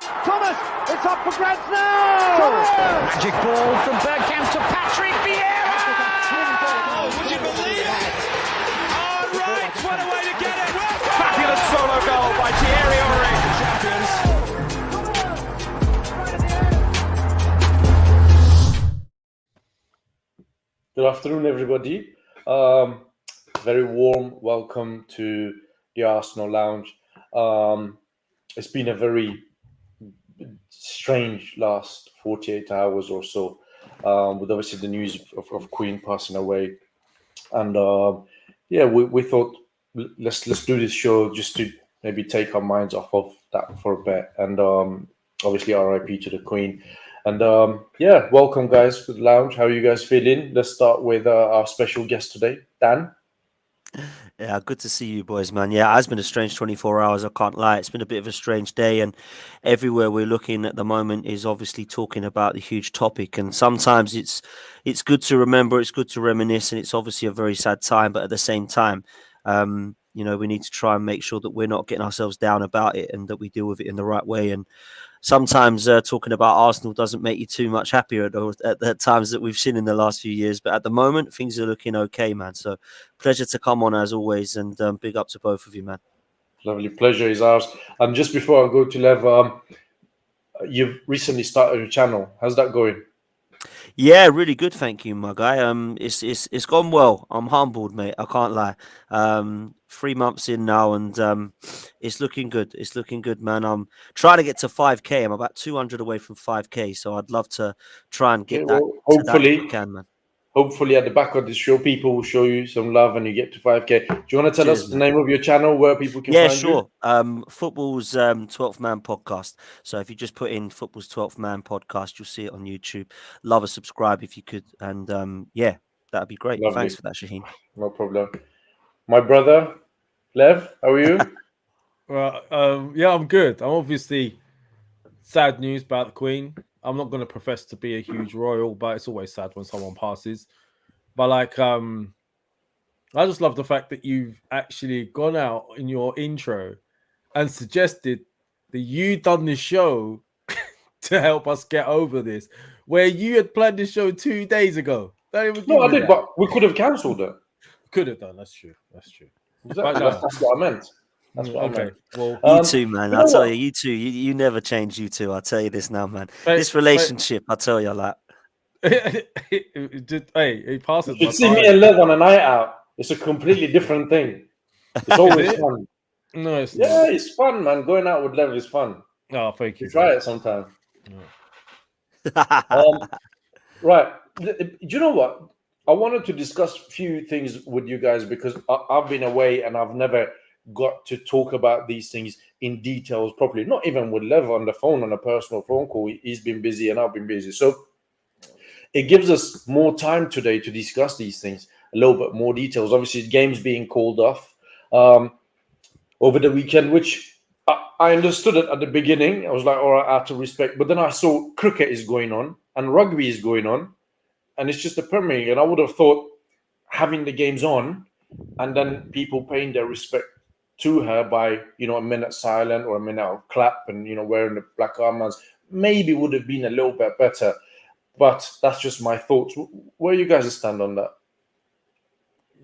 Thomas, it's up for grabs now! Thomas! Magic ball from Bergkamp to Patrick Vieira! Oh, would you believe it? Oh, right, what a way to get it! Fabulous solo goal by Thierry Henry. Champions. Good afternoon, everybody. Very warm welcome to the Arsenal Lounge. It's been a very strange last 48 hours or so, with obviously the news of Queen passing away. And we thought let's do this show just to maybe take our minds off of that for a bit. And obviously RIP to the Queen. And welcome guys to the lounge. How are you guys feeling? Let's start with our special guest today, Dan. Yeah, good to see you boys, man. Yeah, it has been a strange 24 hours, I can't lie. It's been a bit of a strange day, and everywhere we're looking at the moment is obviously talking about the huge topic. And sometimes it's good to remember, it's good to reminisce, and it's obviously a very sad time, but at the same time, we need to try and make sure that we're not getting ourselves down about it and that we deal with it in the right way. And sometimes talking about Arsenal doesn't make you too much happier at the times that we've seen in the last few years. But at the moment, things are looking okay, man. So pleasure to come on as always, and big up to both of you, man. Lovely. Pleasure is ours. And just before I go to Lev, you've recently started a channel. How's that going? Yeah, really good, thank you, my guy. It's gone well. I'm humbled, mate. I can't lie. 3 months in now, and it's looking good. It's looking good, man. I'm trying to get to 5K. I'm about 200 away from 5K, so I'd love to try and get that. Hopefully, if I can, man. Hopefully, at the back of the show, people will show you some love, and you get to 5K. Do you want to tell us the name of your channel, where people can find you? Yeah, sure. Football's 12th Man podcast. So if you just put in Football's 12th Man podcast, you'll see it on YouTube. Love a subscribe if you could, and that'd be great. Lovely. Thanks for that, Shaheen. No problem. My brother, Lev, how are you? Well, I'm good. I'm obviously sad news about the Queen. I'm not going to profess to be a huge royal, but it's always sad when someone passes. But I just love the fact that you've actually gone out in your intro and suggested that you done this show to help us get over this, where you had planned this show 2 days ago. No, I did, but we could have cancelled it. Could have done. That's true. Exactly. That's what I meant. That's what I meant. Well, you two, man. I'll tell you, you two, you never change, you two. I'll tell you this now, man. This relationship, I'll tell you that. He passes. You should see me and Lev on a night out. It's a completely different thing. It's always fun. No, it's not. Yeah, it's fun, man. Going out with Lev is fun. Oh, thank you. Try it sometime. Right. Do you know what? I wanted to discuss a few things with you guys because I've been away and I've never got to talk about these things in details properly. Not even with Lev on the phone, on a personal phone call. He's been busy and I've been busy. So it gives us more time today to discuss these things, a little bit more details. Obviously, games being called off over the weekend, which I understood it at the beginning. I was like, all right, out of respect. But then I saw cricket is going on and rugby is going on. And it's just a Premier League. And I would have thought having the games on and then people paying their respect to her by, a minute silent or a minute of clap and, wearing the black armbands maybe would have been a little bit better. But that's just my thoughts. Where you guys stand on that?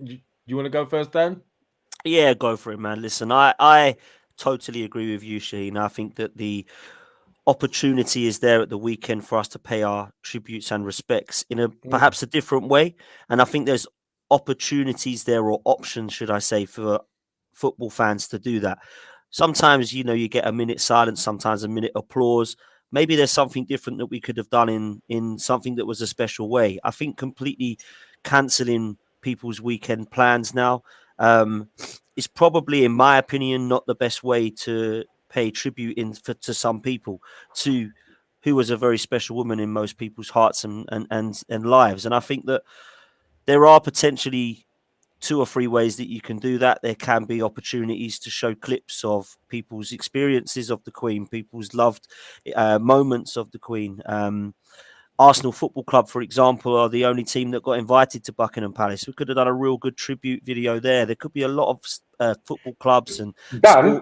You want to go first, Dan? Yeah, go for it, man. Listen, I totally agree with you, Shaheen. I think that the opportunity is there at the weekend for us to pay our tributes and respects in perhaps a different way. And I think there's opportunities there, or options, should I say, for football fans to do that. Sometimes, you get a minute silence, sometimes a minute applause. Maybe there's something different that we could have done in something that was a special way. I think completely cancelling people's weekend plans now is probably, in my opinion, not the best way to pay tribute to some people, to who was a very special woman in most people's hearts and lives. And I think that there are potentially 2 or 3 ways that you can do that. There can be opportunities to show clips of people's experiences of the Queen, people's loved moments of the Queen. Arsenal Football Club, for example, are the only team that got invited to Buckingham Palace. We could have done a real good tribute video there. There could be a lot of football clubs and Dan,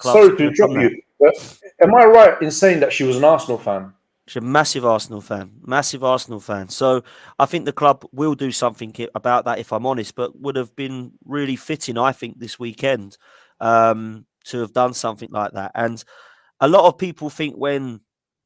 sorry to interrupt you. But am I right in saying that she was an Arsenal fan? She's a massive Arsenal fan, massive Arsenal fan. So I think the club will do something about that, if I'm honest, but would have been really fitting, I think, this weekend to have done something like that. And a lot of people think when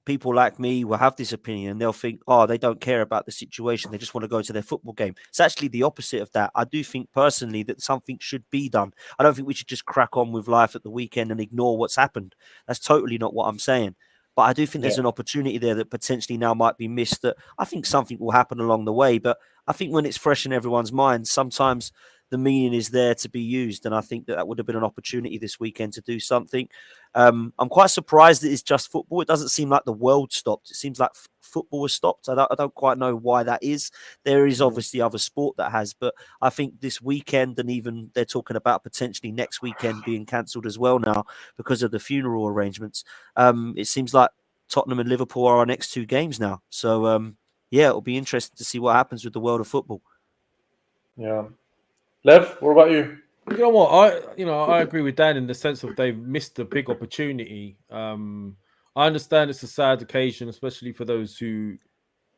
people like me will have this opinion, they'll think, oh, they don't care about the situation. They just want to go to their football game. It's actually the opposite of that. I do think personally that something should be done. I don't think we should just crack on with life at the weekend and ignore what's happened. That's totally not what I'm saying. But I do think there's an opportunity there that potentially now might be missed, that I think something will happen along the way. But I think when it's fresh in everyone's mind, sometimes the meaning is there to be used. And I think that would have been an opportunity this weekend to do something. I'm quite surprised that it's just football. It doesn't seem like the world stopped. It seems like football has stopped. I don't quite know why that is. There is obviously other sport that has, but I think this weekend, and even they're talking about potentially next weekend being cancelled as well now because of the funeral arrangements. It seems like Tottenham and Liverpool are our next two games now. So, yeah, it'll be interesting to see what happens with the world of football. Yeah. Lev, what about you? You know what? I agree with Dan in the sense of they've missed a big opportunity. I understand it's a sad occasion, especially for those who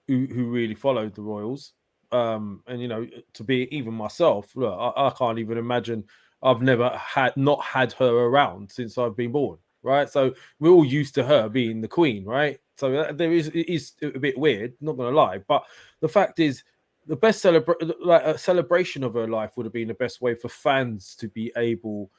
really followed the Royals. And to be even myself, look, I can't even imagine. I've never not had her around since I've been born, right? So we're all used to her being the Queen, right? So it is a bit weird, not gonna lie. But the fact is, the best celebration of her life would have been the best way for fans to be able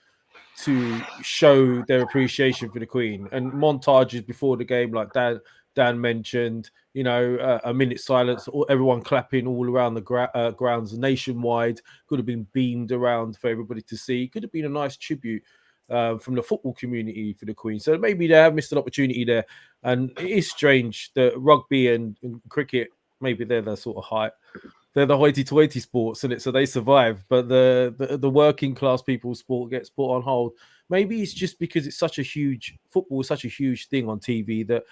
to show their appreciation for the Queen. And montages before the game, like Dan mentioned, a minute silence, everyone clapping all around the grounds nationwide, could have been beamed around for everybody to see. Could have been a nice tribute from the football community for the Queen. So maybe they have missed an opportunity there. And it is strange that rugby and cricket, maybe they're the sort of height. They're the hoity-toity sports, and so they survive. But the working class people's sport gets put on hold. Maybe it's just because it's football is such a huge thing on TV that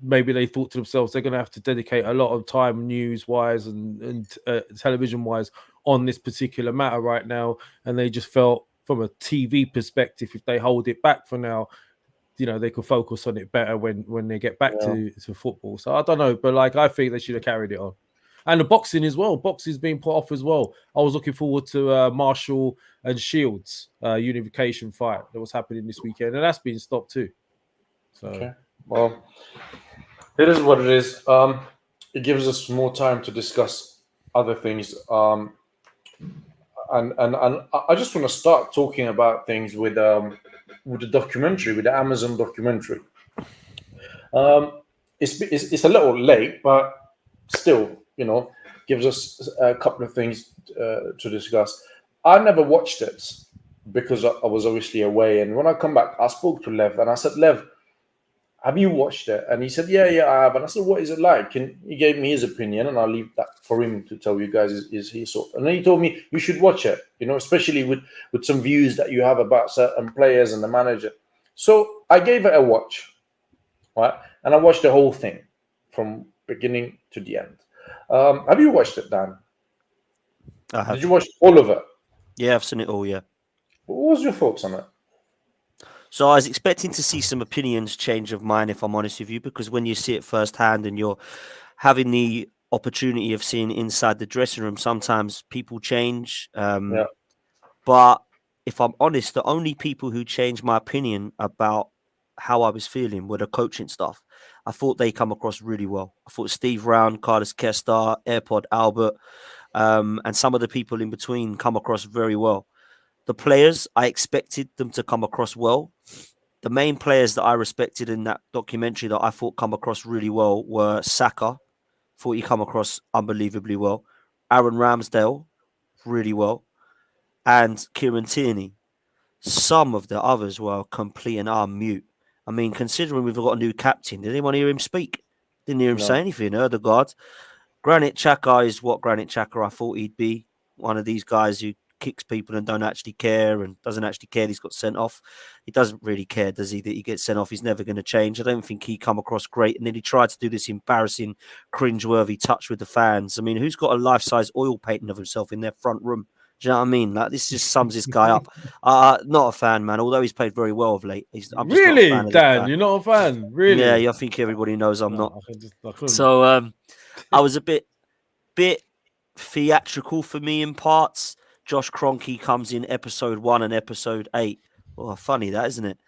maybe they thought to themselves they're going to have to dedicate a lot of time news-wise and television-wise on this particular matter right now, and they just felt from a TV perspective, if they hold it back for now, they could focus on it better when they get back to football. So I don't know, but I think they should have carried it on. And the boxing as well. Boxing's being put off as well. I was looking forward to Marshall and Shields unification fight that was happening this weekend, and that's been stopped too. So, okay. Well, it is what it is. It gives us more time to discuss other things. And I just want to start talking about things with the documentary, with the Amazon documentary. It's a little late, but still, gives us a couple of things to discuss. I never watched it because I was obviously away. And when I come back, I spoke to Lev and I said, Lev, have you watched it? And he said, yeah, I have. And I said, what is it like? And he gave me his opinion, and I'll leave that for him to tell you guys is his sort. And then he told me you should watch it, especially with some views that you have about certain players and the manager. So I gave it a watch, right? And I watched the whole thing from beginning to the end. Have you watched it, Dan? I have. Did you watch all of it? Yeah, I've seen it all, yeah. What was your thoughts on it? So I was expecting to see some opinions change of mine, if I'm honest with you, because when you see it firsthand and you're having the opportunity of seeing inside the dressing room, sometimes people change. But if I'm honest, the only people who changed my opinion about how I was feeling were the coaching staff. I thought they come across really well. I thought Steve Round, Carlos Kester, AirPod Albert, and some of the people in between come across very well. The players, I expected them to come across well. The main players that I respected in that documentary that I thought come across really well were Saka. Thought he come across unbelievably well. Aaron Ramsdale, really well. And Kieran Tierney. Some of the others were complete and utter mute. I mean, considering we've got a new captain, did anyone hear him speak? Didn't hear him say anything. Odegaard. Granit Xhaka is what Granit Xhaka I thought he'd be. One of these guys who kicks people and don't actually care and doesn't actually care he's got sent off. He doesn't really care, does he, that he gets sent off? He's never going to change. I don't think he come across great. And then he tried to do this embarrassing, cringeworthy touch with the fans. I mean, who's got a life-size oil painting of himself in their front room? Do you know what I mean? Like, this just sums this guy up. Not a fan, man. Although he's played very well of late, I'm just not a fan Really, of this Dan? guy. You're not a fan, really? Yeah, I think everybody knows I'm not. I couldn't. So I was a bit theatrical for me in parts. Josh Kroenke comes in episode 1 and episode 8. Oh, funny that, isn't it?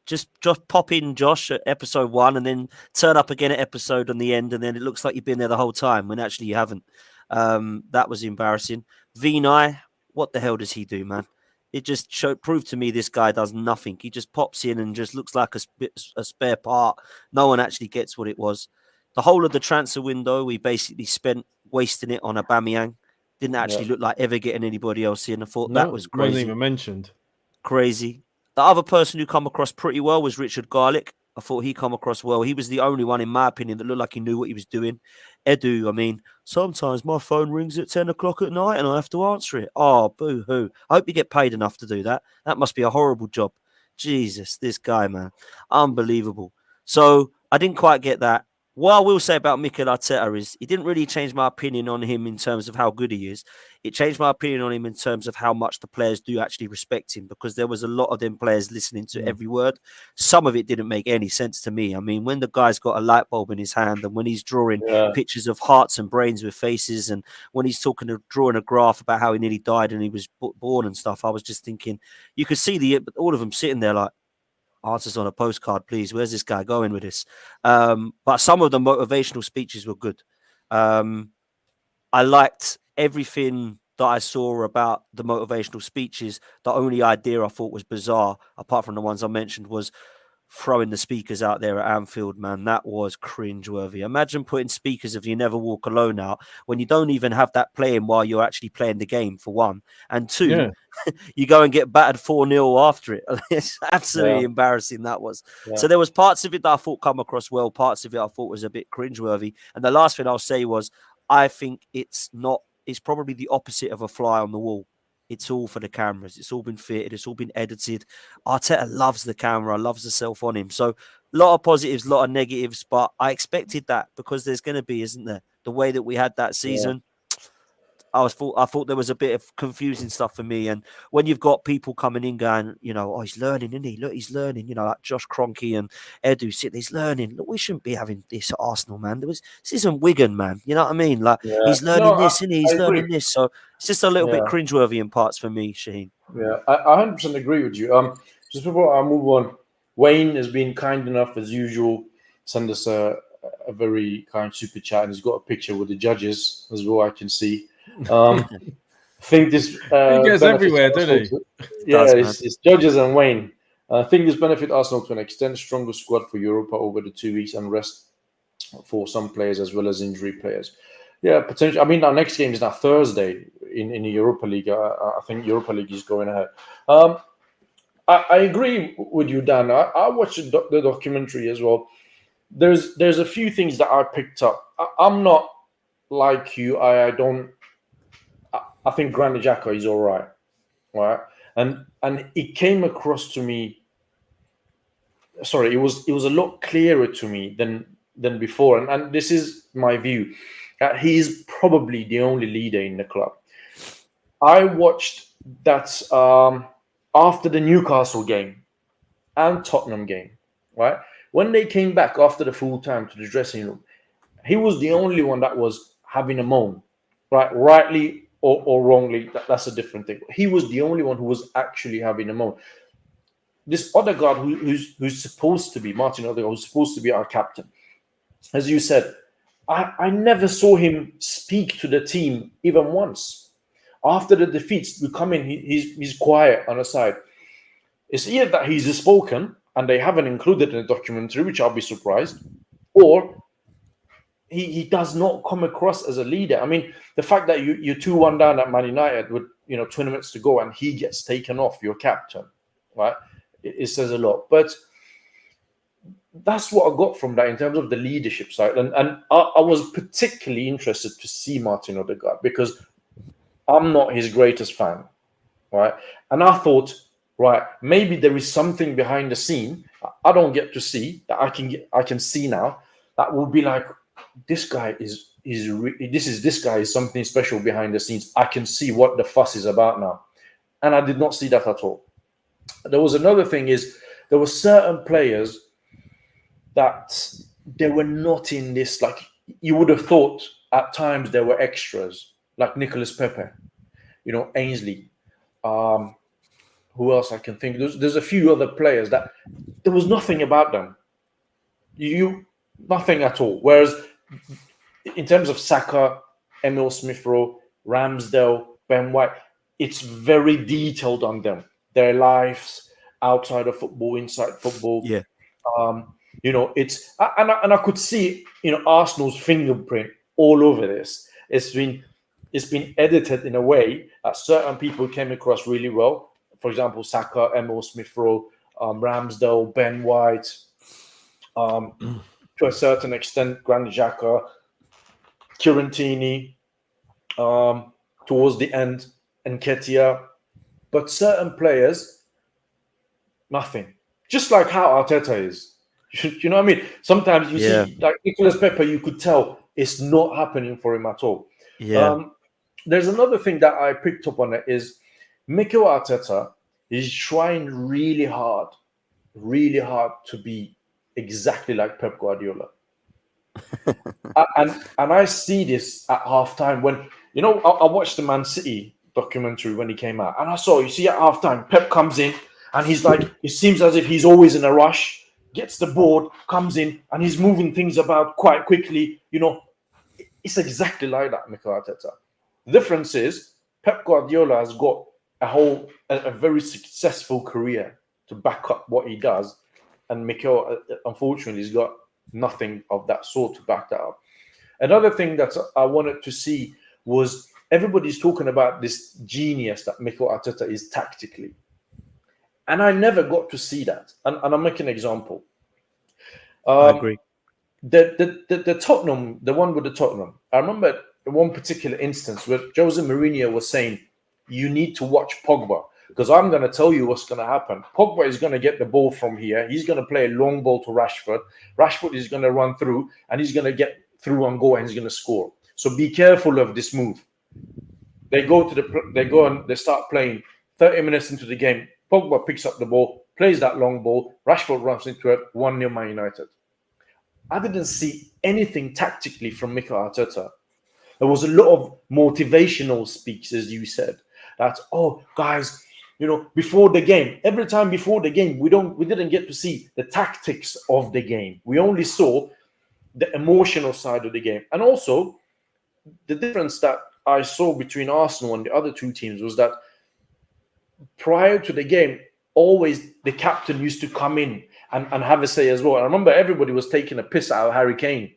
Just pop in, Josh, at episode 1 and then turn up again at episode on the end, and then it looks like you've been there the whole time when actually you haven't. That was embarrassing. Vinay, what the hell does he do, man? It just proved to me this guy does nothing. He just pops in and just looks like a spare part. No one actually gets what it was. The whole of the transfer window, we basically spent wasting it on Aubameyang. Didn't actually look like ever getting anybody else in. I thought that was crazy. Wasn't even mentioned. Crazy. The other person who come across pretty well was Richard Garlick. I thought he come across well. He was the only one, in my opinion, that looked like he knew what he was doing. Edu, I mean, sometimes my phone rings at 10 o'clock at night and I have to answer it. Oh, boo-hoo. I hope you get paid enough to do that. That must be a horrible job. Jesus, this guy, man. Unbelievable. So I didn't quite get that. What I will say about Mikel Arteta is he didn't really change my opinion on him in terms of how good he is. It changed my opinion on him in terms of how much the players do actually respect him, because there was a lot of them players listening to every word. Some of it didn't make any sense to me. I mean, when the guy's got a light bulb in his hand and when he's drawing pictures of hearts and brains with faces, and when he's drawing a graph about how he nearly died and he was born and stuff, I was just thinking, you could see all of them sitting there like, answers on a postcard, please. Where's this guy going with this? But some of the motivational speeches were good. I liked everything that I saw about the motivational speeches. The only idea I thought was bizarre, apart from the ones I mentioned, was throwing the speakers out there at Anfield, man. That was cringeworthy. Imagine putting speakers of You Never Walk Alone out when you don't even have that playing while you're actually playing the game, for one. And two, you go and get battered 4-0 after it. It's absolutely embarrassing, that was. So there was parts of it that I thought come across well, parts of it I thought was a bit cringeworthy. And the last thing I'll say was, I think it's probably the opposite of a fly on the wall. It's all for the cameras. It's all been fitted. It's all been edited. Arteta loves the camera, loves the self on him. So a lot of positives, a lot of negatives, but I expected that because there's going to be, isn't there? The way that we had that season, I thought there was a bit of confusing stuff for me. And when you've got people coming in going, oh, he's learning, isn't he? Look, he's learning. Like Josh Kroenke and Edu, he's learning. Look, we shouldn't be having this at Arsenal, man. This isn't Wigan, man. You know what I mean? Like he's learning this, and he's learning this. So it's just a little bit cringeworthy in parts for me, Shaheen. Yeah, I 100% agree with you. Just before I move on, Wayne has been kind enough as usual. Send us a very kind super chat, and he's got a picture with the judges as well. I can see. I think this he goes everywhere, doesn't he? Yeah, it's judges and Wayne. I think this benefit Arsenal to an extent. Stronger squad for Europa over the 2 weeks, and rest for some players as well as injury players. Yeah, potentially. I mean, our next game is now Thursday in the Europa League. I think Europa League is going ahead. I agree with you, Dan. I watched the documentary as well. There's a few things that I picked up. I'm not like you. I think Granit Xhaka is all right, and it came across to me. Sorry, it was a lot clearer to me than before, and this is my view. He is probably the only leader in the club. I watched that after the Newcastle game and Tottenham game, right? When they came back after the full time to the dressing room, he was the only one that was having a moan, right? Rightly or wrongly, that's a different thing. He was the only one who was actually having a moan. This other guy who's supposed to be, Martin Odegaard, who's supposed to be our captain, as you said, I never saw him speak to the team even once. After the defeats, we come in, he's quiet on the side. It's either that he's spoken and they haven't included in the documentary, which I'll be surprised, or he does not come across as a leader. I mean, the fact that you're 2-1 down at Man United with 20 minutes to go and he gets taken off, your captain, right? It says a lot. But that's what I got from that in terms of the leadership side. And I was particularly interested to see Martin Odegaard because I'm not his greatest fan, right? And I thought, right, maybe there is something behind the scene I don't get to see that I can see now that will be like, this guy is this guy is something special behind the scenes. I can see what the fuss is about now, and I did not see that at all. There was another thing is there were certain players that they were not in this. Like you would have thought at times there were extras, like Nicholas Pepe, Ainsley. Who else I can think? There's a few other players that there was nothing about them. Nothing at all. Whereas in terms of Saka, Emil Smith-Rowe, Ramsdale, Ben White, it's very detailed on them, their lives outside of football, inside football. Yeah. It's and I could see Arsenal's fingerprint all over this. It's been edited in a way that certain people came across really well. For example, Saka, Emil Smith-Rowe, Ramsdale, Ben White, to a certain extent, Granit Xhaka, Curentini, towards the end, Nketiah. But certain players, nothing. Just like how Arteta is. You know what I mean? Sometimes you see, like Nicholas Pepe, you could tell it's not happening for him at all. Yeah. There's another thing that I picked up on it is Mikel Arteta is trying really hard to be exactly like Pep Guardiola. and I see this at halftime when, I watched the Man City documentary when he came out, and I saw, you see at halftime, Pep comes in and he's like, it seems as if he's always in a rush, gets the board, comes in, and he's moving things about quite quickly. It's exactly like that, Mikel Arteta. The difference is Pep Guardiola has got a very successful career to back up what he does, and Mikel, unfortunately, has got nothing of that sort to back that up. Another thing that I wanted to see was everybody's talking about this genius that Mikel Arteta is tactically, and I never got to see that. And I'll make an example. I agree. The Tottenham, the one with the Tottenham, I remember one particular instance where Jose Mourinho was saying, you need to watch Pogba, because I'm going to tell you what's going to happen. Pogba is going to get the ball from here. He's going to play a long ball to Rashford. Rashford is going to run through, and he's going to get through and go, and he's going to score. So be careful of this move. They go and they start playing. 30 minutes into the game, Pogba picks up the ball, plays that long ball. Rashford runs into it. 1-0 Man United. I didn't see anything tactically from Mikel Arteta. There was a lot of motivational speaks, as you said. That, guys, before the game, every time before the game, we didn't get to see the tactics of the game. We only saw the emotional side of the game. And also, the difference that I saw between Arsenal and the other two teams was that prior to the game, always the captain used to come in and have a say as well. I remember everybody was taking a piss out of Harry Kane.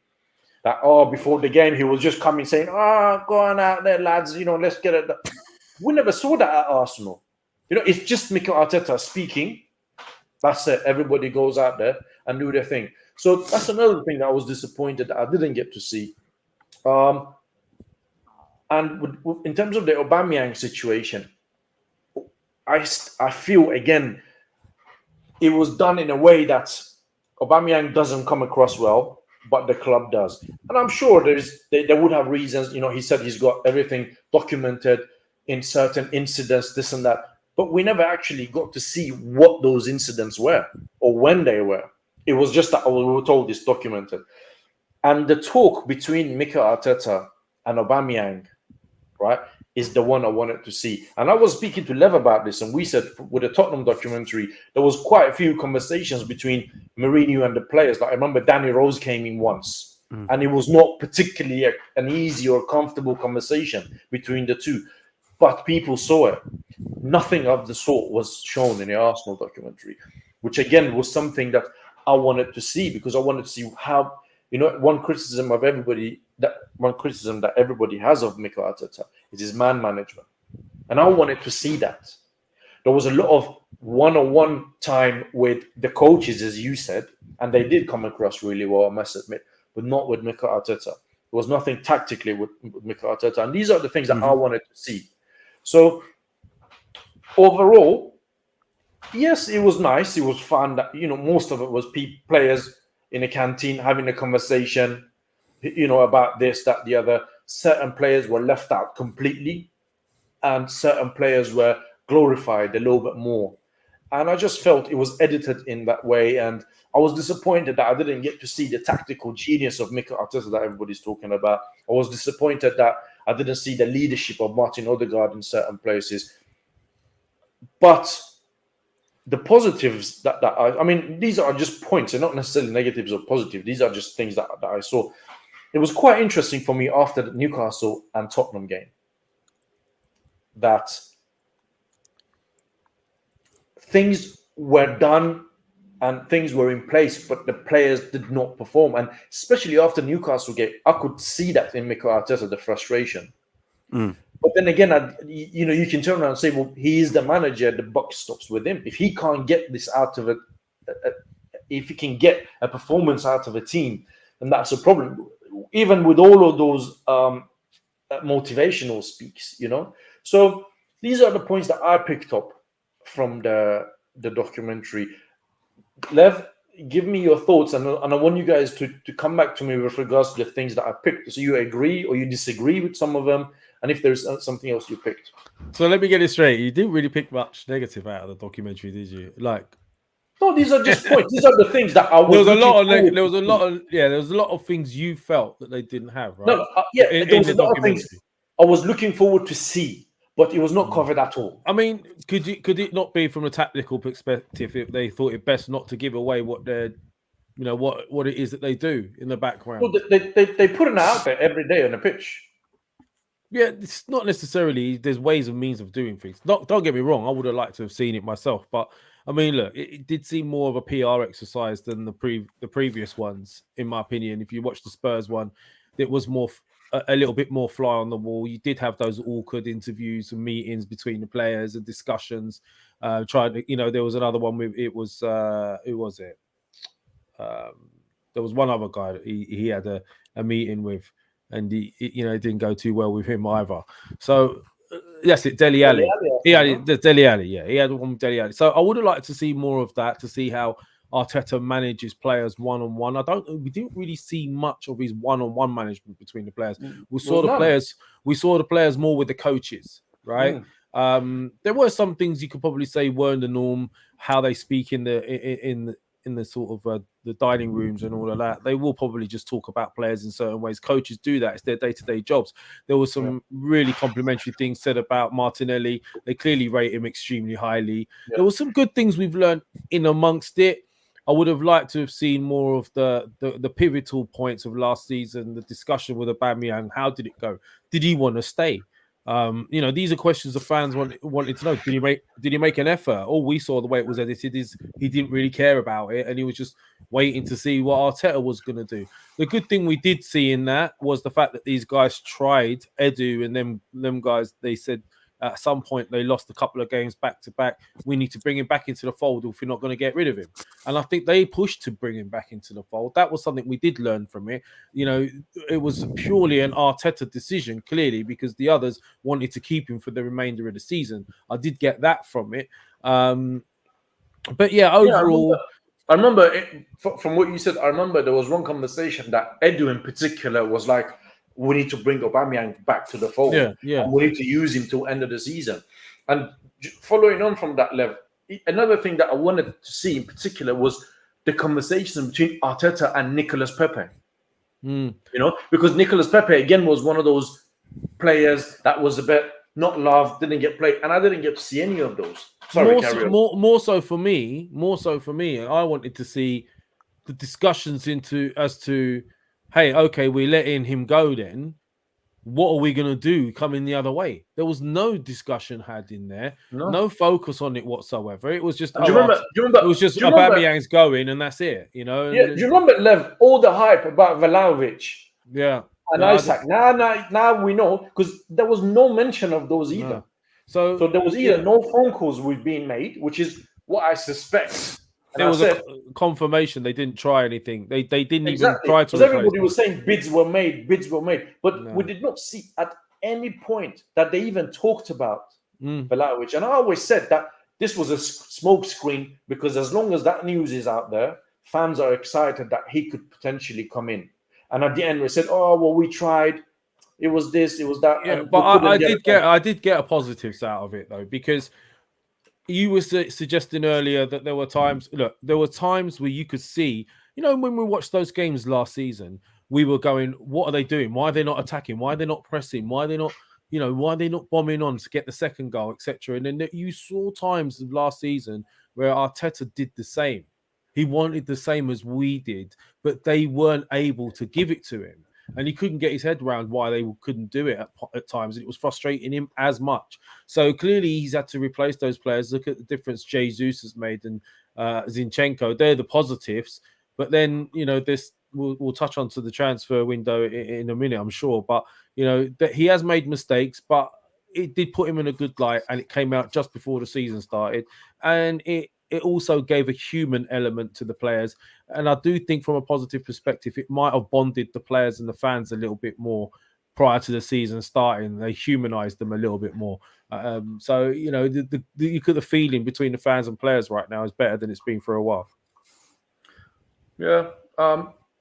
That, before the game, he was just coming saying, go on out there, lads, let's get it. We never saw that at Arsenal. It's just Mikel Arteta speaking. That's it. Everybody goes out there and do their thing. So that's another thing that I was disappointed that I didn't get to see. And in terms of the Aubameyang situation, I feel, again, it was done in a way that Aubameyang doesn't come across well, but the club does. And I'm sure they would have reasons. He said he's got everything documented in certain incidents, this and that. But we never actually got to see what those incidents were or when they were. It was just that we were told it's documented. And the talk between Mikel Arteta and Aubameyang, right, is the one I wanted to see. And I was speaking to Lev about this, and we said with the Tottenham documentary, there was quite a few conversations between Mourinho and the players. Like I remember Danny Rose came in once, and it was not particularly an easy or comfortable conversation between the two. But people saw it. Nothing of the sort was shown in the Arsenal documentary, which again was something that I wanted to see, because I wanted to see how, one criticism that everybody has of Mikel Arteta is his man management. And I wanted to see that. There was a lot of one-on-one time with the coaches, as you said, and they did come across really well, I must admit, but not with Mikel Arteta. There was nothing tactically with Mikel Arteta. And these are the things that I wanted to see. So overall, yes, it was nice. It was fun. That most of it was players in a canteen having a conversation, about this, that, the other. Certain players were left out completely, and certain players were glorified a little bit more. And I just felt it was edited in that way. And I was disappointed that I didn't get to see the tactical genius of Mikel Arteta that everybody's talking about. I was disappointed that I didn't see the leadership of Martin Odegaard in certain places. But the positives I mean, these are just points. They're not necessarily negatives or positive. These are just things that I saw. It was quite interesting for me after the Newcastle and Tottenham game that things were done and things were in place, but the players did not perform. And especially after Newcastle game, I could see that in Mikel Arteta, the frustration. But then again, you can turn around and say, well, he is the manager. The buck stops with him. If he can't get this out of it, if he can get a performance out of a team, then that's a problem. Even with all of those motivational speaks, So these are the points that I picked up from the documentary. Lev, give me your thoughts, and I want you guys to come back to me with regards to the things that I picked. So you agree or you disagree with some of them, and if there's something else you picked. So let me get it straight. You didn't really pick much negative out of the documentary, did you? No, these are just points. These are the things that I was. There was a lot of things you felt that they didn't have, right? No, there was a lot of things I was looking forward to see, but it was not covered at all. I mean, could it not be from a tactical perspective if they thought it best not to give away what they're, what it is that they do in the background? Well, they put it out there every day on the pitch. Yeah, it's not necessarily. There's ways and means of doing things. Don't get me wrong. I would have liked to have seen it myself, but I mean, look, it did seem more of a PR exercise than the previous ones, in my opinion. If you watch the Spurs one, it was more a little bit more fly on the wall. You did have those awkward interviews and meetings between the players and discussions. There was another one with it was who was it? There was one other guy that he had a meeting with. And it didn't go too well with him either. So that's it, Dele Alli. Dele Alli. Yeah, he had one with Dele Alli. So I would have liked to see more of that, to see how Arteta manages players one-on-one. We didn't really see much of his one-on-one management between the players. We saw the players more with the coaches, right? There were some things you could probably say weren't the norm. How they speak in the sort of the dining rooms and all of that. They will probably just talk about players in certain ways. Coaches do that. It's their day-to-day jobs. There was some really complimentary things said about Martinelli. They clearly rate him extremely highly. Yeah. There were some good things we've learned in amongst it. I would have liked to have seen more of the pivotal points of last season, the discussion with Aubameyang. How did it go? Did he want to stay? These are questions the fans wanted to know. Did he make an effort? All we saw the way it was edited is he didn't really care about it, and he was just waiting to see what Arteta was going to do. The good thing we did see in that was the fact that these guys tried, Edu and them guys. They said at some point they lost a couple of games back to back. We need to bring him back into the fold if we're not going to get rid of him. And I think they pushed to bring him back into the fold. That was something we did learn from it. It was purely an Arteta decision, clearly, because the others wanted to keep him for the remainder of the season. I did get that from it. But yeah, overall... I remember from what you said, I remember there was one conversation that Edu in particular was like, we need to bring Aubameyang back to the fold. Yeah. And we need to use him till end of the season. And following on from that level, another thing that I wanted to see in particular was the conversation between Arteta and Nicolas Pepe. Because Nicolas Pepe, again, was one of those players that was a bit not loved, didn't get played. And I didn't get to see any of those. More so for me, I wanted to see the discussions as to, hey, okay, we're letting him go then. What are we going to do coming the other way? There was no discussion had in there. No focus on it whatsoever. It was just, do you remember, it was just Aubameyang's going and that's it, Yeah, do you remember, Lev, all the hype about Vlahovic? Yeah. And Isaac. Now we know, because there was no mention of those either. No. So there was either no phone calls were being made, which is what I suspect. And there was a confirmation they didn't try anything. They didn't even try to. Because everybody was saying bids were made, but we did not see at any point that they even talked about Vlahovic. And I always said that this was a smokescreen, because as long as that news is out there, fans are excited that he could potentially come in. And at the end, we said, "Oh, well, we tried. It was this, it was that." Yeah, And but we couldn't I get did it get done. I did get a positives out of it though, because you were suggesting earlier that there were times. Look, there were times where you could see, when we watched those games last season, we were going, "What are they doing? Why are they not attacking? Why are they not pressing? Why are they not, why are they not bombing on to get the second goal, etc." And then you saw times of last season where Arteta did the same. He wanted the same as we did, but they weren't able to give it to him. And he couldn't get his head around why they couldn't do it at times. And it was frustrating him as much. So clearly he's had to replace those players. Look at the difference Jesus has made and Zinchenko. They're the positives. But then, this we'll touch on to the transfer window in a minute, I'm sure. But, that he has made mistakes, but it did put him in a good light, and it came out just before the season started. And it also gave a human element to the players. And I do think from a positive perspective, it might have bonded the players and the fans a little bit more prior to the season starting. They humanized them a little bit more. So, you could the feeling between the fans and players right now is better than it's been for a while. Yeah.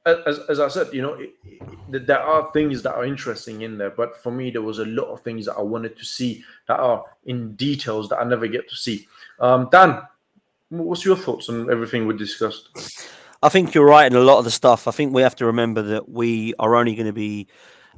As I said, there are things that are interesting in there, but for me, there was a lot of things that I wanted to see that are in details that I never get to see. Dan, what's your thoughts on everything we discussed? I think you're right in a lot of the stuff. I think we have to remember that we are only going to be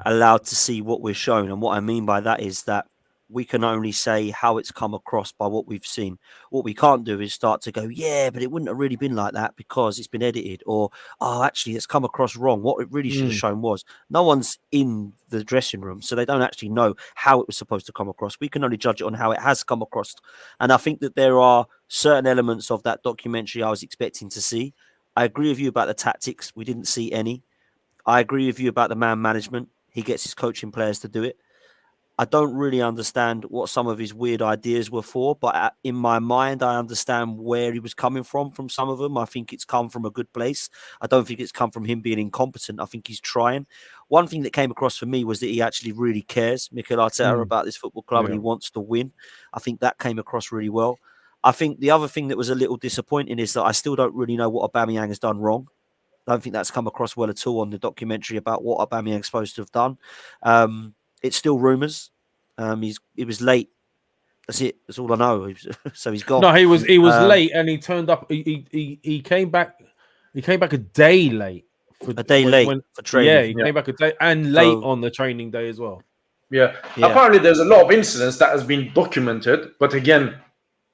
allowed to see what we're shown. And what I mean by that is that we can only say how it's come across by what we've seen. What we can't do is start to go, yeah, but it wouldn't have really been like that because it's been edited, or, oh, actually, it's come across wrong. What it really should have shown was no one's in the dressing room, so they don't actually know how it was supposed to come across. We can only judge it on how it has come across. And I think that there are certain elements of that documentary I was expecting to see. I agree with you about the tactics. We didn't see any. I agree with you about the man management. He gets his coaching players to do it. I don't really understand what some of his weird ideas were for, but in my mind, I understand where he was coming from some of them. I think it's come from a good place. I don't think it's come from him being incompetent. I think he's trying. One thing that came across for me was that he actually really cares, Mikel Arteta, about this football club, and he wants to win. I think that came across really well. I think the other thing that was a little disappointing is that I still don't really know what Aubameyang has done wrong. I don't think that's come across well at all on the documentary about what Aubameyang's supposed to have done. It's still rumours. He was late. That's it. That's all I know. So he's gone. No, he was late, and he turned up. He came back. He came back a day late. For training. Yeah, he came back a day and late on the training day as well. Yeah. Apparently, there's a lot of incidents that has been documented, but again,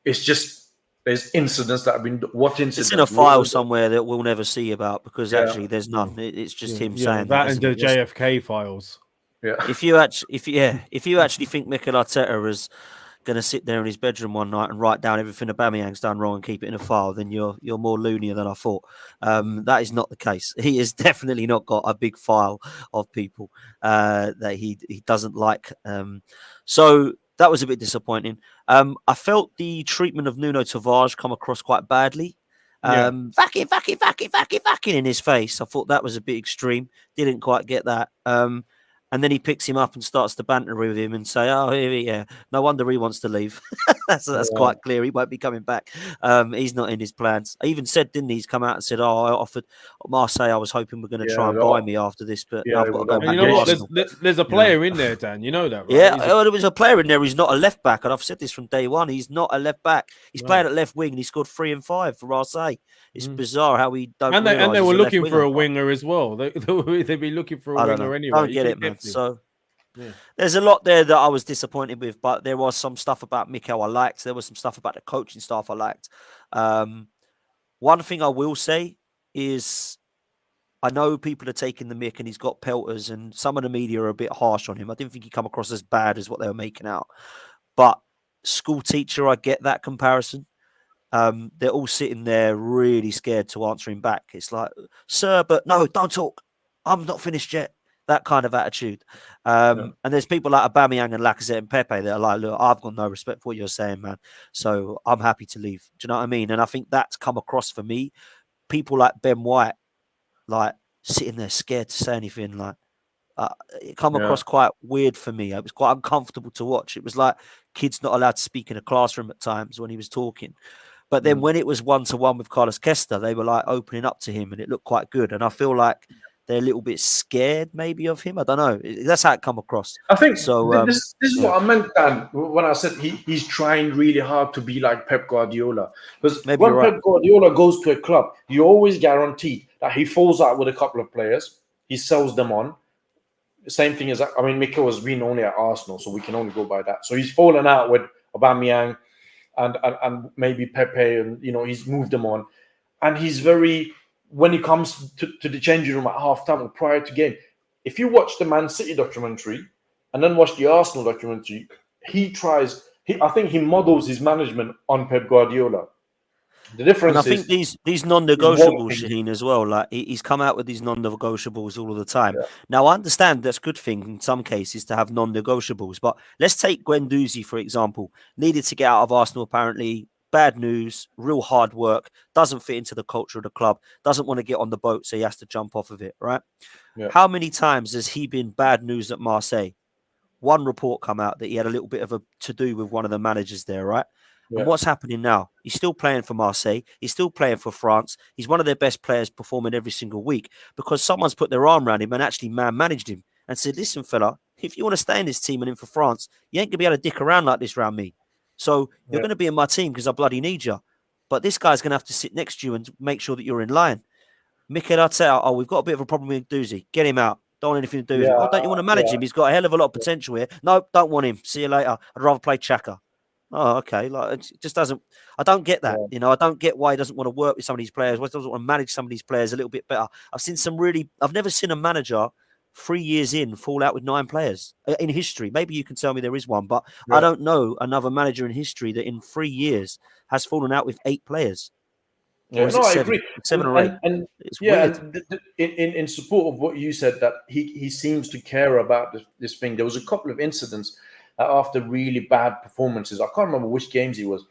it's just there's incidents that have been. What incidents? It's in a file somewhere that we'll never see about because actually there's none. It's just him saying that and the JFK files. Yeah. If you actually think Mikel Arteta is going to sit there in his bedroom one night and write down everything Aubameyang's done wrong and keep it in a file, then you're more loonier than I thought. That is not the case. He has definitely not got a big file of people that he doesn't like. So that was a bit disappointing. I felt the treatment of Nuno Tavares come across quite badly. Fucking in his face. I thought that was a bit extreme. Didn't quite get that. And then he picks him up and starts to banter with him and say, "Oh, no wonder he wants to leave." that's quite clear. He won't be coming back. He's not in his plans. I even said, didn't he? He's come out and said, "Oh, I offered Marseille. I was hoping we're going to try and buy me after this, but I've got to go back." You know what? There's a player in there, Dan. You know that, right? Yeah, there was a player in there who's not a left back, and I've said this from day one. He's not a left back. He's playing at left wing, and he scored 3 and 5 for Marseille. It's bizarre how he don't. And they were looking for a winger as well. They'd be looking for a winger anyway. I don't get it, man. So there's a lot there that I was disappointed with, but there was some stuff about Mikel I liked. There was some stuff about the coaching staff I liked. One thing I will say is I know people are taking the mick and he's got pelters and some of the media are a bit harsh on him. I didn't think he come across as bad as what they were making out. But school teacher, I get that comparison. They're all sitting there really scared to answer him back. It's like, sir, but no, don't talk. I'm not finished yet. That kind of attitude. And there's people like Aubameyang and Lacazette and Pepe that are like, look, I've got no respect for what you're saying, man. So I'm happy to leave. Do you know what I mean? And I think that's come across for me. People like Ben White, like sitting there scared to say anything, like it come across quite weird for me. It was quite uncomfortable to watch. It was like kids not allowed to speak in a classroom at times when he was talking. But then when it was 1-to-1 with Carlos Kester, they were like opening up to him and it looked quite good. And I feel like they're a little bit scared maybe of him. I don't know. That's how it come across. I think So this is what I meant, Dan, when I said he's trying really hard to be like Pep Guardiola. Because Maybe when you're right. Pep Guardiola goes to a club, you always guarantee that he falls out with a couple of players. He sells them on. Same thing as, I mean, Mikel has been only at Arsenal, so we can only go by that. So he's fallen out with Aubameyang and maybe Pepe, and he's moved them on. And he's very, when he comes to the changing room at halftime or prior to game, if you watch the Man City documentary and then watch the Arsenal documentary, I think he models his management on Pep Guardiola. The difference and I think these non-negotiables, Shaheen, as well. Like he's come out with these non-negotiables all of the time. Yeah. Now I understand that's a good thing in some cases to have non-negotiables, but let's take Guendouzi for example. Needed to get out of Arsenal apparently. Bad news, real hard work, doesn't fit into the culture of the club, doesn't want to get on the boat, so he has to jump off of it, right? Yeah. How many times has he been bad news at Marseille? One report come out that he had a little bit of a to-do with one of the managers there, right? Yeah. And what's happening now? He's still playing for Marseille. He's still playing for France. He's one of their best players performing every single week because someone's put their arm around him and actually man-managed him and said, listen, fella, if you want to stay in this team and in for France, you ain't going to be able to dick around like this around me. So you're going to be in my team because I bloody need you. But this guy's going to have to sit next to you and make sure that you're in line. Mikel Arteta, we've got a bit of a problem with Doozy. Get him out. Don't want anything to do with him. Oh, don't you want to manage him? He's got a hell of a lot of potential here. No, don't want him. See you later. I'd rather play Chaka. Oh, okay. Like it just doesn't. I don't get that. I don't get why he doesn't want to work with some of these players. Why he doesn't want to manage some of these players a little bit better. I've never seen a manager 3 years in fall out with 9 players in history. Maybe you can tell me there is one, but I don't know another manager in history that in 3 years has fallen out with 8 players. Yeah, no, I agree. 7 or 8. And it's weird. And in support of what you said, that he seems to care about this thing. There was a couple of incidents after really bad performances. I can't remember which games he was.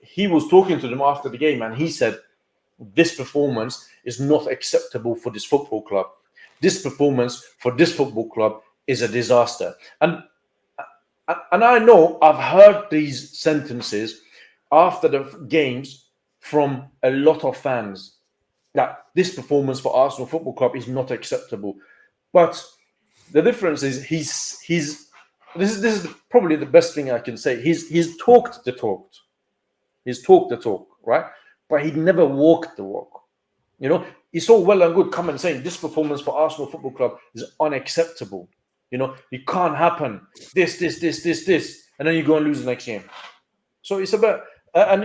He was talking to them after the game, and he said, "This performance is not acceptable for this football club. This performance for this football club is a disaster." And I know I've heard these sentences after the games from a lot of fans that this performance for Arsenal Football Club is not acceptable. But the difference is this is probably the best thing I can say. He's talked the talk. He's talked the talk, right? But he never walked the walk. It's all well and good coming and saying this performance for Arsenal Football Club is unacceptable. It can't happen. This, and then you go and lose the next game. So it's about, I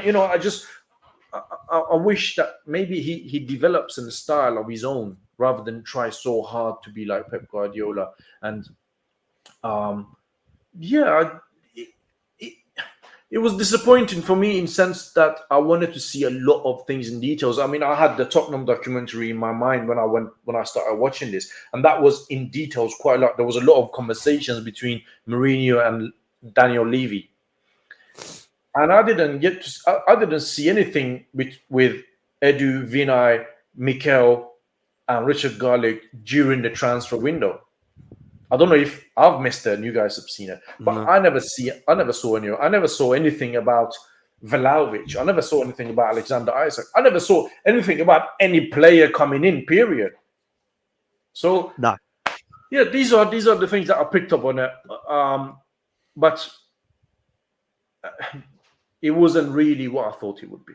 wish that maybe he develops in a style of his own rather than try so hard to be like Pep Guardiola. And it was disappointing for me in sense that I wanted to see a lot of things in details. I mean, I had the Tottenham documentary in my mind when I started watching this, and that was in details quite a lot. There was a lot of conversations between Mourinho and Daniel Levy. And I didn't see anything with Edu, Vinay, Mikel, and Richard Garlick during the transfer window. I don't know if I've missed it and you guys have seen it, but I never saw anything about Vlahovic. I never saw anything about Alexander Isak. I never saw anything about any player coming in, period. So no. Yeah, these are the things that I picked up on it. But it wasn't really what I thought it would be.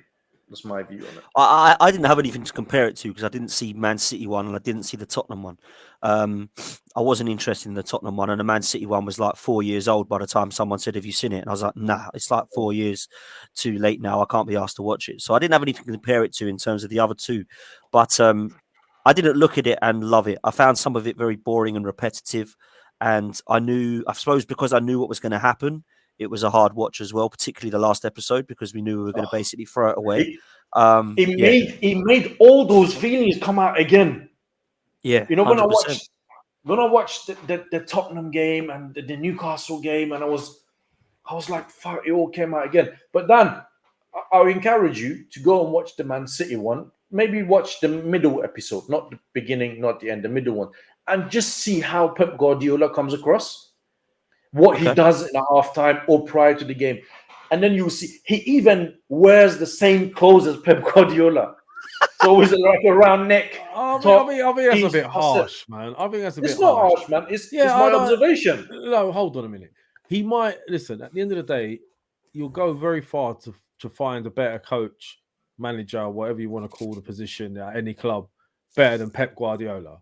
That's my view on it. I didn't have anything to compare it to because I didn't see Man City one and I didn't see the Tottenham one. I wasn't interested in the Tottenham one, and the Man City one was like 4 years old by the time someone said, "Have you seen it?" And I was like, "Nah, it's like 4 years too late now. I can't be asked to watch it." So I didn't have anything to compare it to in terms of the other two. But I didn't look at it and love it. I found some of it very boring and repetitive. And I suppose because I knew what was going to happen, it was a hard watch as well, particularly the last episode, because we knew we were going to basically throw it away. It made all those feelings come out again. Yeah, when 100%. I watched the Tottenham game and the Newcastle game, and I was like, fuck, it all came out again. But then I would encourage you to go and watch the Man City one. Maybe watch the middle episode, not the beginning, not the end, the middle one, and just see how Pep Guardiola comes across. What he does in a halftime or prior to the game. And then you'll see he even wears the same clothes as Pep Guardiola. It's always like a round neck. I top think that's a piece. bit That's it. harsh, man. I think that's a bit It's not harsh. harsh, man. It's Yeah, my observation. No, hold on a minute. He might listen. At the end of the day, you'll go very far to find a better coach, manager, whatever you want to call the position at any club, better than Pep Guardiola.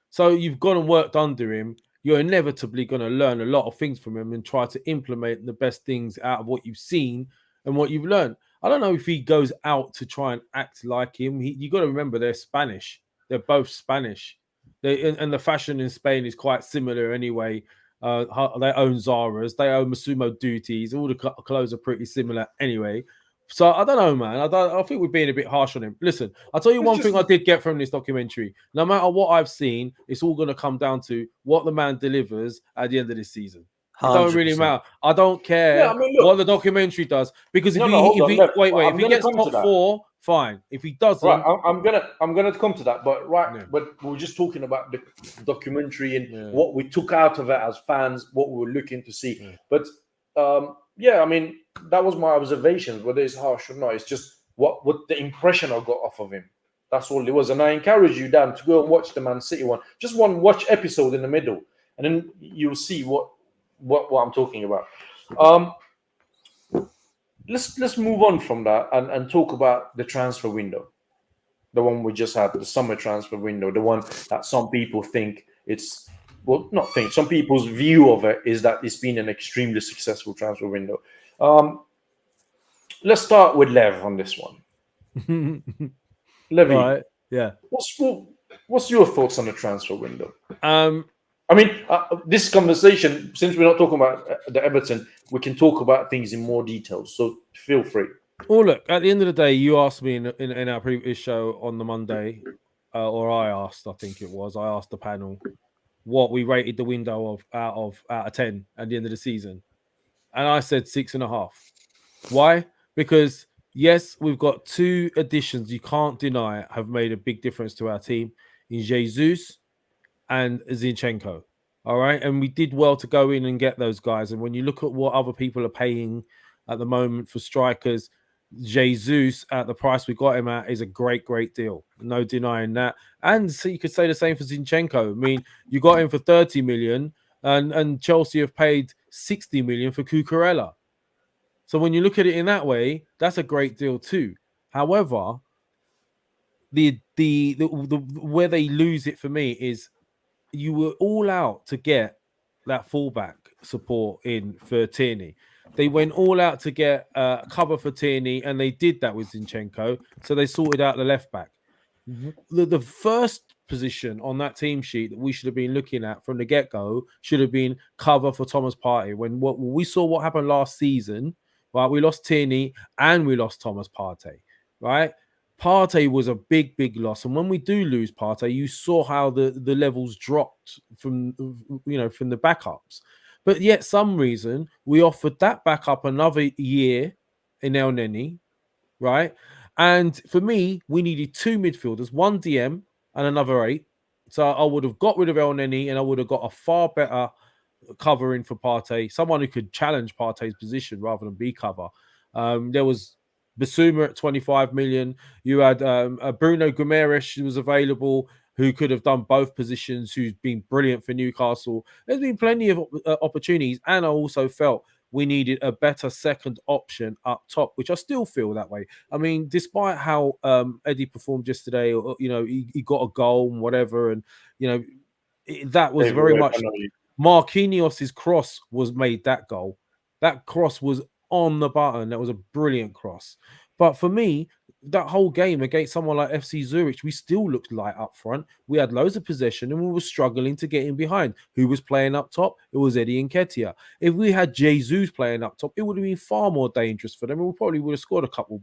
So you've gone and worked under him. You're inevitably going to learn a lot of things from him and try to implement the best things out of what you've seen and what you've learned. I don't know if he goes out to try and act like him. You got to remember they're Spanish. They're both Spanish. And the fashion in Spain is quite similar anyway. They own Zara's. They own Massimo Dutti's. All the clothes are pretty similar anyway. So I don't know, man. I think we're being a bit harsh on him. Listen, I'll tell you one thing I did get from this documentary. No matter what I've seen, it's all going to come down to what the man delivers at the end of this season. It don't really matter. I don't care what the documentary does, because if he gets top 4, fine. If he doesn't, right, I'm gonna come to that. But but we're just talking about the documentary and what we took out of it as fans, what we were looking to see. Yeah. But I mean, that was my observations. Whether it's harsh or not, it's just what the impression I got off of him. That's all it was. And I encourage you, Dan, to go and watch the Man City one. Just one watch episode in the middle, and then you'll see what I'm talking about. Let's move on from that and talk about the transfer window, the one we just had, the summer transfer window, the one that some people think it's some people's view of it is that it's been an extremely successful transfer window. Let's start with Lev on this one. Levy, right, yeah. What's your thoughts on the transfer window? I mean, this conversation, since we're not talking about the Everton, we can talk about things in more detail. So feel free. Well, look, at the end of the day, you asked me in our previous show on the Monday, or I asked the panel what we rated the window out of 10 at the end of the season. And I said 6.5. Why? Because, yes, we've got 2 additions you can't deny have made a big difference to our team in Jesus and Zinchenko. All right. And we did well to go in and get those guys. And when you look at what other people are paying at the moment for strikers, Jesus at the price we got him at is a great deal. No denying that. And so you could say the same for Zinchenko. I mean, you got him for 30 million and Chelsea have paid 60 million for Cucurella. So when you look at it in that way, that's a great deal too. However, the where they lose it for me is you were all out to get that fullback support in for Tierney. They went all out to get cover for Tierney, and they did that with Zinchenko. So they sorted out the left back. The first position on that team sheet that we should have been looking at from the get-go should have been cover for Thomas Partey. When we saw what happened last season, right? We lost Tierney and we lost Thomas Partey, right? Partey was a big loss, and when we do lose Partey, you saw how the levels dropped from the backups. But yet, some reason we offered that backup another year in El Neni, right? And for me, we needed 2 midfielders, 1 DM and another 8. So I would have got rid of El Neni, and I would have got a far better cover in for Partey, someone who could challenge Partey's position rather than be cover. There was Basuma at 25 million. You had Bruno Guimaraes, who was available, who could have done both positions, who's been brilliant for Newcastle. There's been plenty of opportunities, and I also felt we needed a better second option up top, which I still feel that way. I mean, despite how Eddie performed yesterday, he got a goal and whatever, and that was very much Marquinhos' cross was made that goal. That cross was on the button. That was a brilliant cross. But for me, that whole game against someone like FC Zurich, we still looked light up front. We had loads of possession and we were struggling to get in behind. Who was playing up top? It was Eddie Nketiah. If we had Jesus playing up top, it would have been far more dangerous for them. And we probably would have scored a couple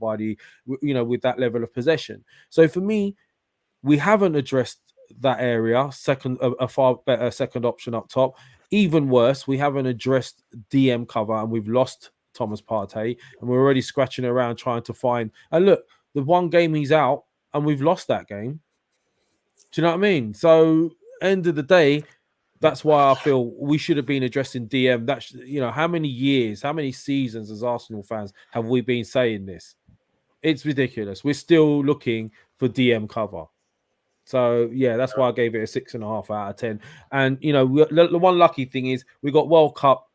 with that level of possession. So for me, we haven't addressed that area. A far better second option up top. Even worse, we haven't addressed DM cover, and we've lost Thomas Partey, and we're already scratching around trying to find. And look, the one game he's out, and we've lost that game. Do you know what I mean? So, end of the day, that's why I feel we should have been addressing DM. That's how many years, how many seasons as Arsenal fans have we been saying this? It's ridiculous. We're still looking for DM cover. So yeah, that's why I gave it a 6.5 out of 10. And you know, the one lucky thing is we got World Cup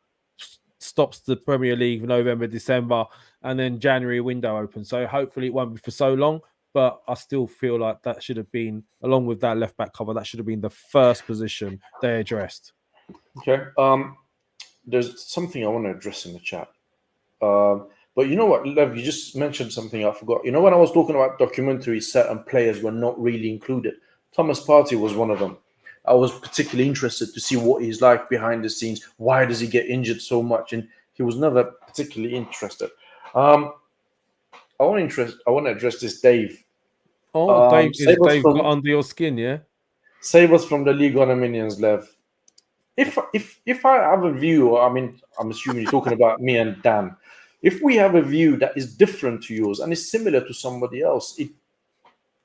stops the Premier League November, December, and then January window open. So hopefully it won't be for so long. But I still feel like that should have been, along with that left back cover, that should have been the first position they addressed. Okay. There's something I want to address in the chat. But you know what, Lev, you just mentioned something I forgot. You know, when I was talking about documentaries, certain players were not really included. Thomas Partey was one of them. I was particularly interested to see what he's like behind the scenes. Why does he get injured so much? And he was never particularly interested. I want to address this, Dave. Oh, Dave from, got under your skin, yeah? Save us from the League One Minions, Lev. If I have a view, I mean, I'm assuming you're talking about me and Dan. If we have a view that is different to yours and is similar to somebody else,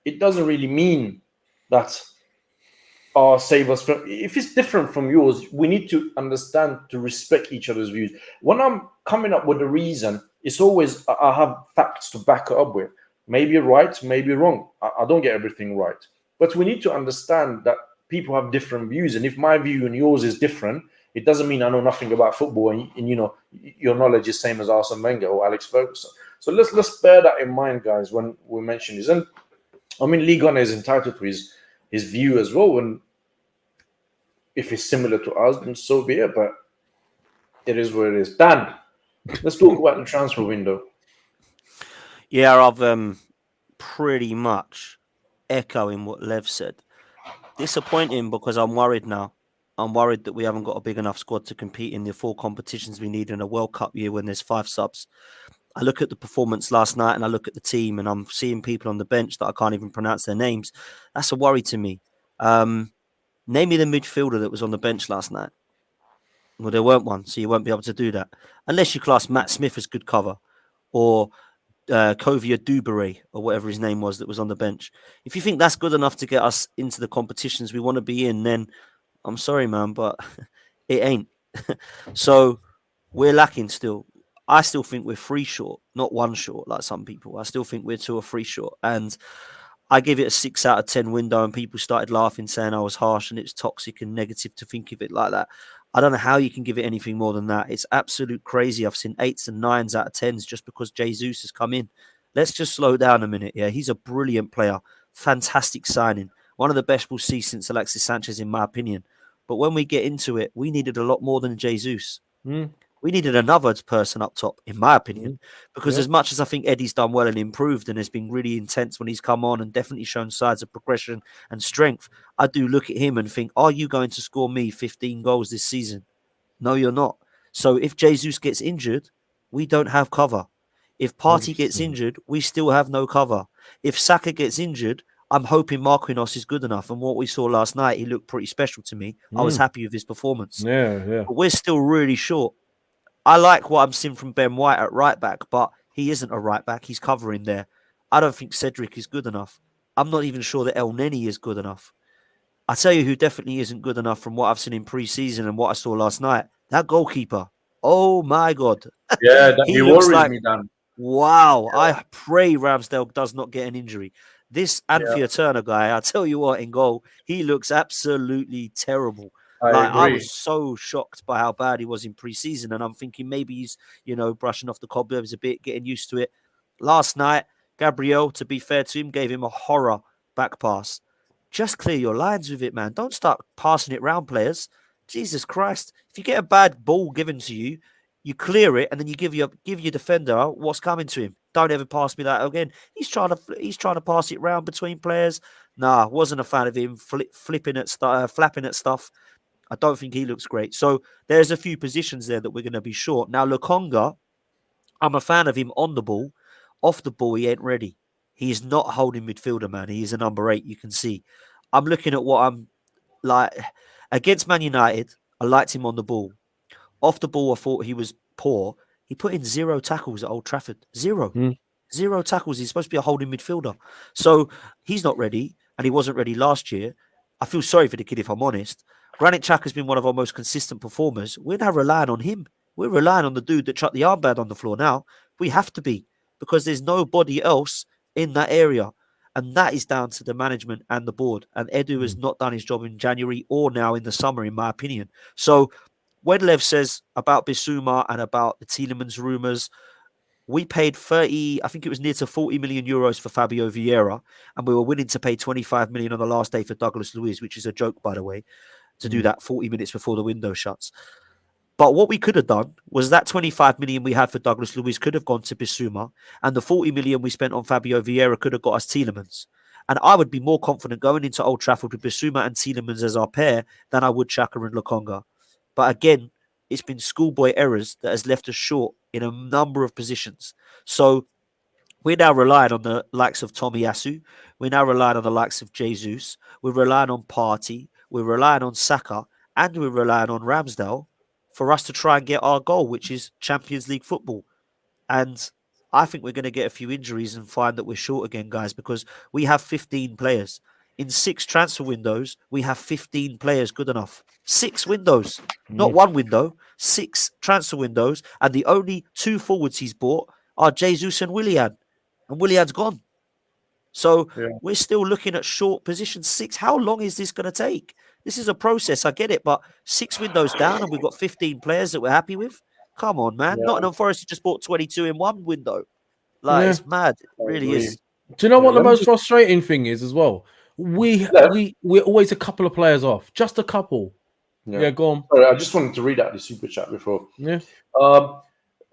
it doesn't really mean that save us from. If it's different from yours, we need to understand to respect each other's views. When I'm coming up with a reason, it's always I have facts to back it up with. Maybe right, maybe wrong. I don't get everything right, but we need to understand that people have different views, and if my view and yours is different, it doesn't mean I know nothing about football, and you know your knowledge is same as Arsene Wenger or Alex Ferguson. So let's bear that in mind, guys, when we mention this. And I mean, Ligue 1 is entitled to his view as well, and if it's similar to us, then so be it. But it is what it is. Dan, let's talk about the transfer window. Yeah, I've pretty much echoing what Lev said. Disappointing because I'm worried now. I'm worried that we haven't got a big enough squad to compete in the 4 competitions we need in a World Cup year when there's 5 subs. I look at the performance last night and I look at the team and I'm seeing people on the bench that I can't even pronounce their names. That's a worry to me. Name me the midfielder that was on the bench last night. Well, there weren't one, so you won't be able to do that. Unless you class Matt Smith as good cover or Kovia Duberé or whatever his name was that was on the bench. If you think that's good enough to get us into the competitions we want to be in, then I'm sorry, man, but it ain't. So we're lacking still. I still think we're 3 short, not 1 short like some people. I still think we're 2 or 3 short. And I give it a 6 out of 10 window, and people started laughing, saying I was harsh and it's toxic and negative to think of it like that. I don't know how you can give it anything more than that. It's absolute crazy. I've seen 8s and 9s out of 10s just because Jesus has come in. Let's just slow down a minute. Yeah, he's a brilliant player. Fantastic signing. One of the best we'll see since Alexis Sanchez, in my opinion. But when we get into it, we needed a lot more than Jesus. We needed another person up top, in my opinion, because as much as I think Eddie's done well and improved and has been really intense when he's come on and definitely shown signs of progression and strength, I do look at him and think, are you going to score me 15 goals this season? No, you're not. So if Jesus gets injured, we don't have cover. If Partey gets injured, we still have no cover. If Saka gets injured, I'm hoping Marquinhos is good enough. And what we saw last night, he looked pretty special to me. I was happy with his performance. Yeah. But we're still really short. I like what I'm seeing from Ben White at right back, but he isn't a right back. He's covering there. I don't think Cedric is good enough. I'm not even sure that El Neni is good enough. I tell you who definitely isn't good enough from what I've seen in pre-season and what I saw last night. That goalkeeper. Oh, my God. Yeah, he worries like, me, Dan. Wow. Yeah. I pray Ramsdale does not get an injury. This Turner guy, I tell you what, in goal, he looks absolutely terrible. I was so shocked by how bad he was in pre-season, and I'm thinking maybe he's, brushing off the cobwebs a bit, getting used to it. Last night, Gabriel, to be fair to him, gave him a horror back pass. Just clear your lines with it, man. Don't start passing it round, players. Jesus Christ. If you get a bad ball given to you, you clear it, and then you give your defender what's coming to him. Don't ever pass me that again. He's trying to pass it round between players. Nah, wasn't a fan of him flapping at stuff. I don't think he looks great. So there's a few positions there that we're going to be short. Now, Lokonga, I'm a fan of him on the ball. Off the ball, he ain't ready. He is not a holding midfielder, man. He is a number 8, you can see. I'm looking at what I'm like. Against Man United, I liked him on the ball. Off the ball, I thought he was poor. He put in 0 tackles at Old Trafford. 0. 0 tackles. He's supposed to be a holding midfielder. So he's not ready, and he wasn't ready last year. I feel sorry for the kid, if I'm honest. Granit Xhaka has been one of our most consistent performers. We're now relying on him. We're relying on the dude that chucked the armband on the floor now. We have to be. because there's nobody else in that area. And that is down to the management and the board. And Edu has not done his job in January or now in the summer, in my opinion. So when Lev says about Bissouma and about the Tielemans rumours, we paid 30, I think it was near to 40 million euros for Fabio Vieira, and we were willing to pay 25 million on the last day for Douglas Luiz, which is a joke, by the way, to do that 40 minutes before the window shuts. But what we could have done was that 25 million we had for Douglas Luiz could have gone to Bissouma, and the 40 million we spent on Fabio Vieira could have got us Tielemans. And I would be more confident going into Old Trafford with Bissouma and Tielemans as our pair than I would Xhaka and Lokonga. But again, it's been schoolboy errors that has left us short in a number of positions. So we're now relying on the likes of Tomiyasu. We're now relying on the likes of Jesus. We're relying on Partey. We're relying on Saka. And we're relying on Ramsdale for us to try and get our goal, which is Champions League football. And I think we're going to get a few injuries and find that we're short again, guys, because we have 15 players. In 6 transfer windows, we have 15 players good enough. 6 windows, not 1 window, 6 transfer windows. And the only 2 forwards he's bought are Jesus and Willian. And Willian's gone. So we're still looking at short position 6. How long is this going to take? This is a process, I get it, but 6 windows down and we've got 15 players that we're happy with? Come on, man. Nottingham Forest just bought 22 in 1 window. Like, it's mad. It really is. Do you know what the most frustrating thing is as well? We're always a couple of players off. Just a couple. Yeah, go on. Sorry, I just wanted to read out the super chat before. Yeah.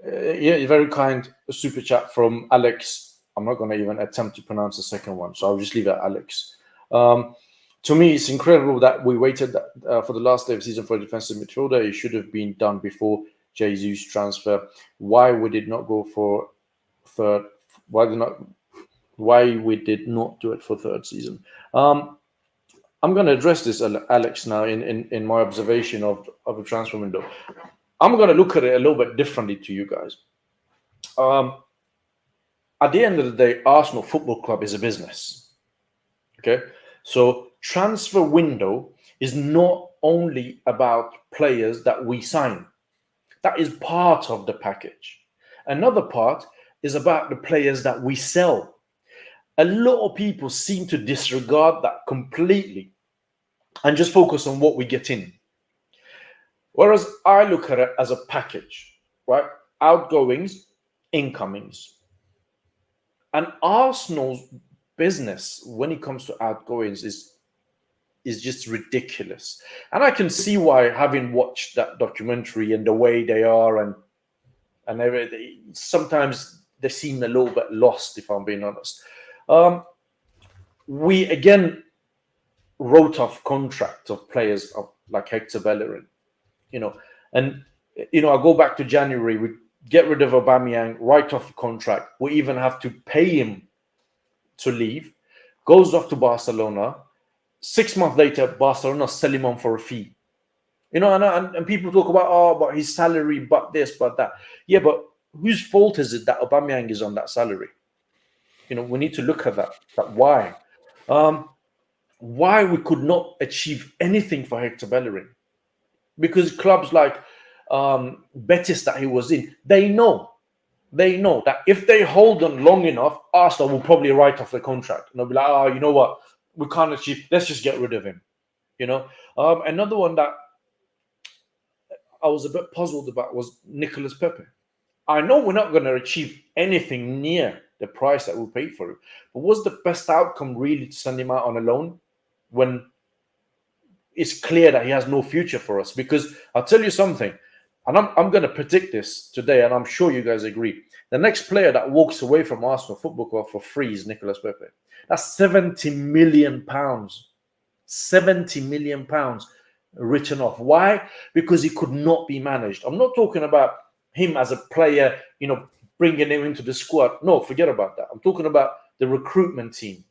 Very kind super chat from Alex. I'm not going to even attempt to pronounce the second one, so I'll just leave it at Alex. To me, it's incredible that we waited for the last day of the season for a defensive midfielder. It should have been done before Jesus' transfer. Why we did not go for third? Why we did not do it for third season? I'm going to address this, Alex, now in my observation of the transfer window. I'm going to look at it a little bit differently to you guys. At the end of the day, Arsenal Football Club is a business. Okay? So transfer window is not only about players that we sign. That is part of the package. Another part is about the players that we sell. A lot of people seem to disregard that completely and just focus on what we get in. Whereas I look at it as a package, right? Outgoings, incomings. And Arsenal's business when it comes to outgoings is just ridiculous. And I can see why, having watched that documentary and the way they are and everything, sometimes they seem a little bit lost, if I'm being honest. We again wrote off contracts of players like Hector Bellerin, and I go back to January, we get rid of Aubameyang, write off the contract. We even have to pay him to leave, goes off to Barcelona. 6 months later, Barcelona sell him on for a fee. And people talk about, but his salary, but this, but that. Yeah, but whose fault is it that Aubameyang is on that salary? We need to look at that why. Why we could not achieve anything for Hector Bellerin. Because clubs like Betis that he was in, they know that if they hold on long enough, Arsenal will probably write off the contract. And they'll be like, you know what? We can't achieve, let's just get rid of him. Another one that I was a bit puzzled about was Nicolas Pepe. I know we're not going to achieve anything near the price that we paid for him, but was the best outcome really to send him out on a loan when it's clear that he has no future for us? Because I'll tell you something, and I'm going to predict this today, and I'm sure you guys agree. The next player that walks away from Arsenal Football Club for free is Nicolas Pepe. That's £70 million. £70 million written off. Why? Because he could not be managed. I'm not talking about him as a player, bringing him into the squad. No, forget about that. I'm talking about the recruitment team.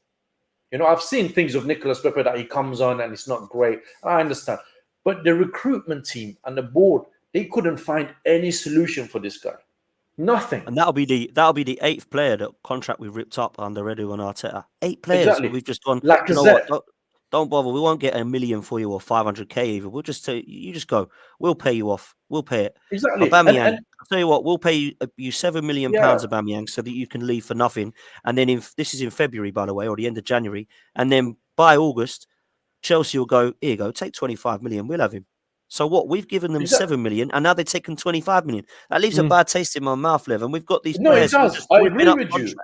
I've seen things of Nicolas Pepe that he comes on and it's not great. I understand. But the recruitment team and the board, they couldn't find any solution for this guy. Nothing. And that'll be the 8th player that contract we ripped up under Edu and Arteta. 8 players that we've just gone. Lacazette. Don't bother. We won't get $1 million for you or 500K even. We'll just tell you just go. We'll pay you off. We'll pay it. Exactly. Aubameyang, And I'll tell you what, we'll pay you £7 million, yeah, Aubameyang, so that you can leave for nothing. And then this is in February, by the way, or the end of January. And then by August, Chelsea will go, here you go, take 25 million. We'll have him. So what? We've given them 7 million, and now they're taking 25 million. That leaves a bad taste in my mouth, Lev. And we've got these no, it players. does. I agree with you.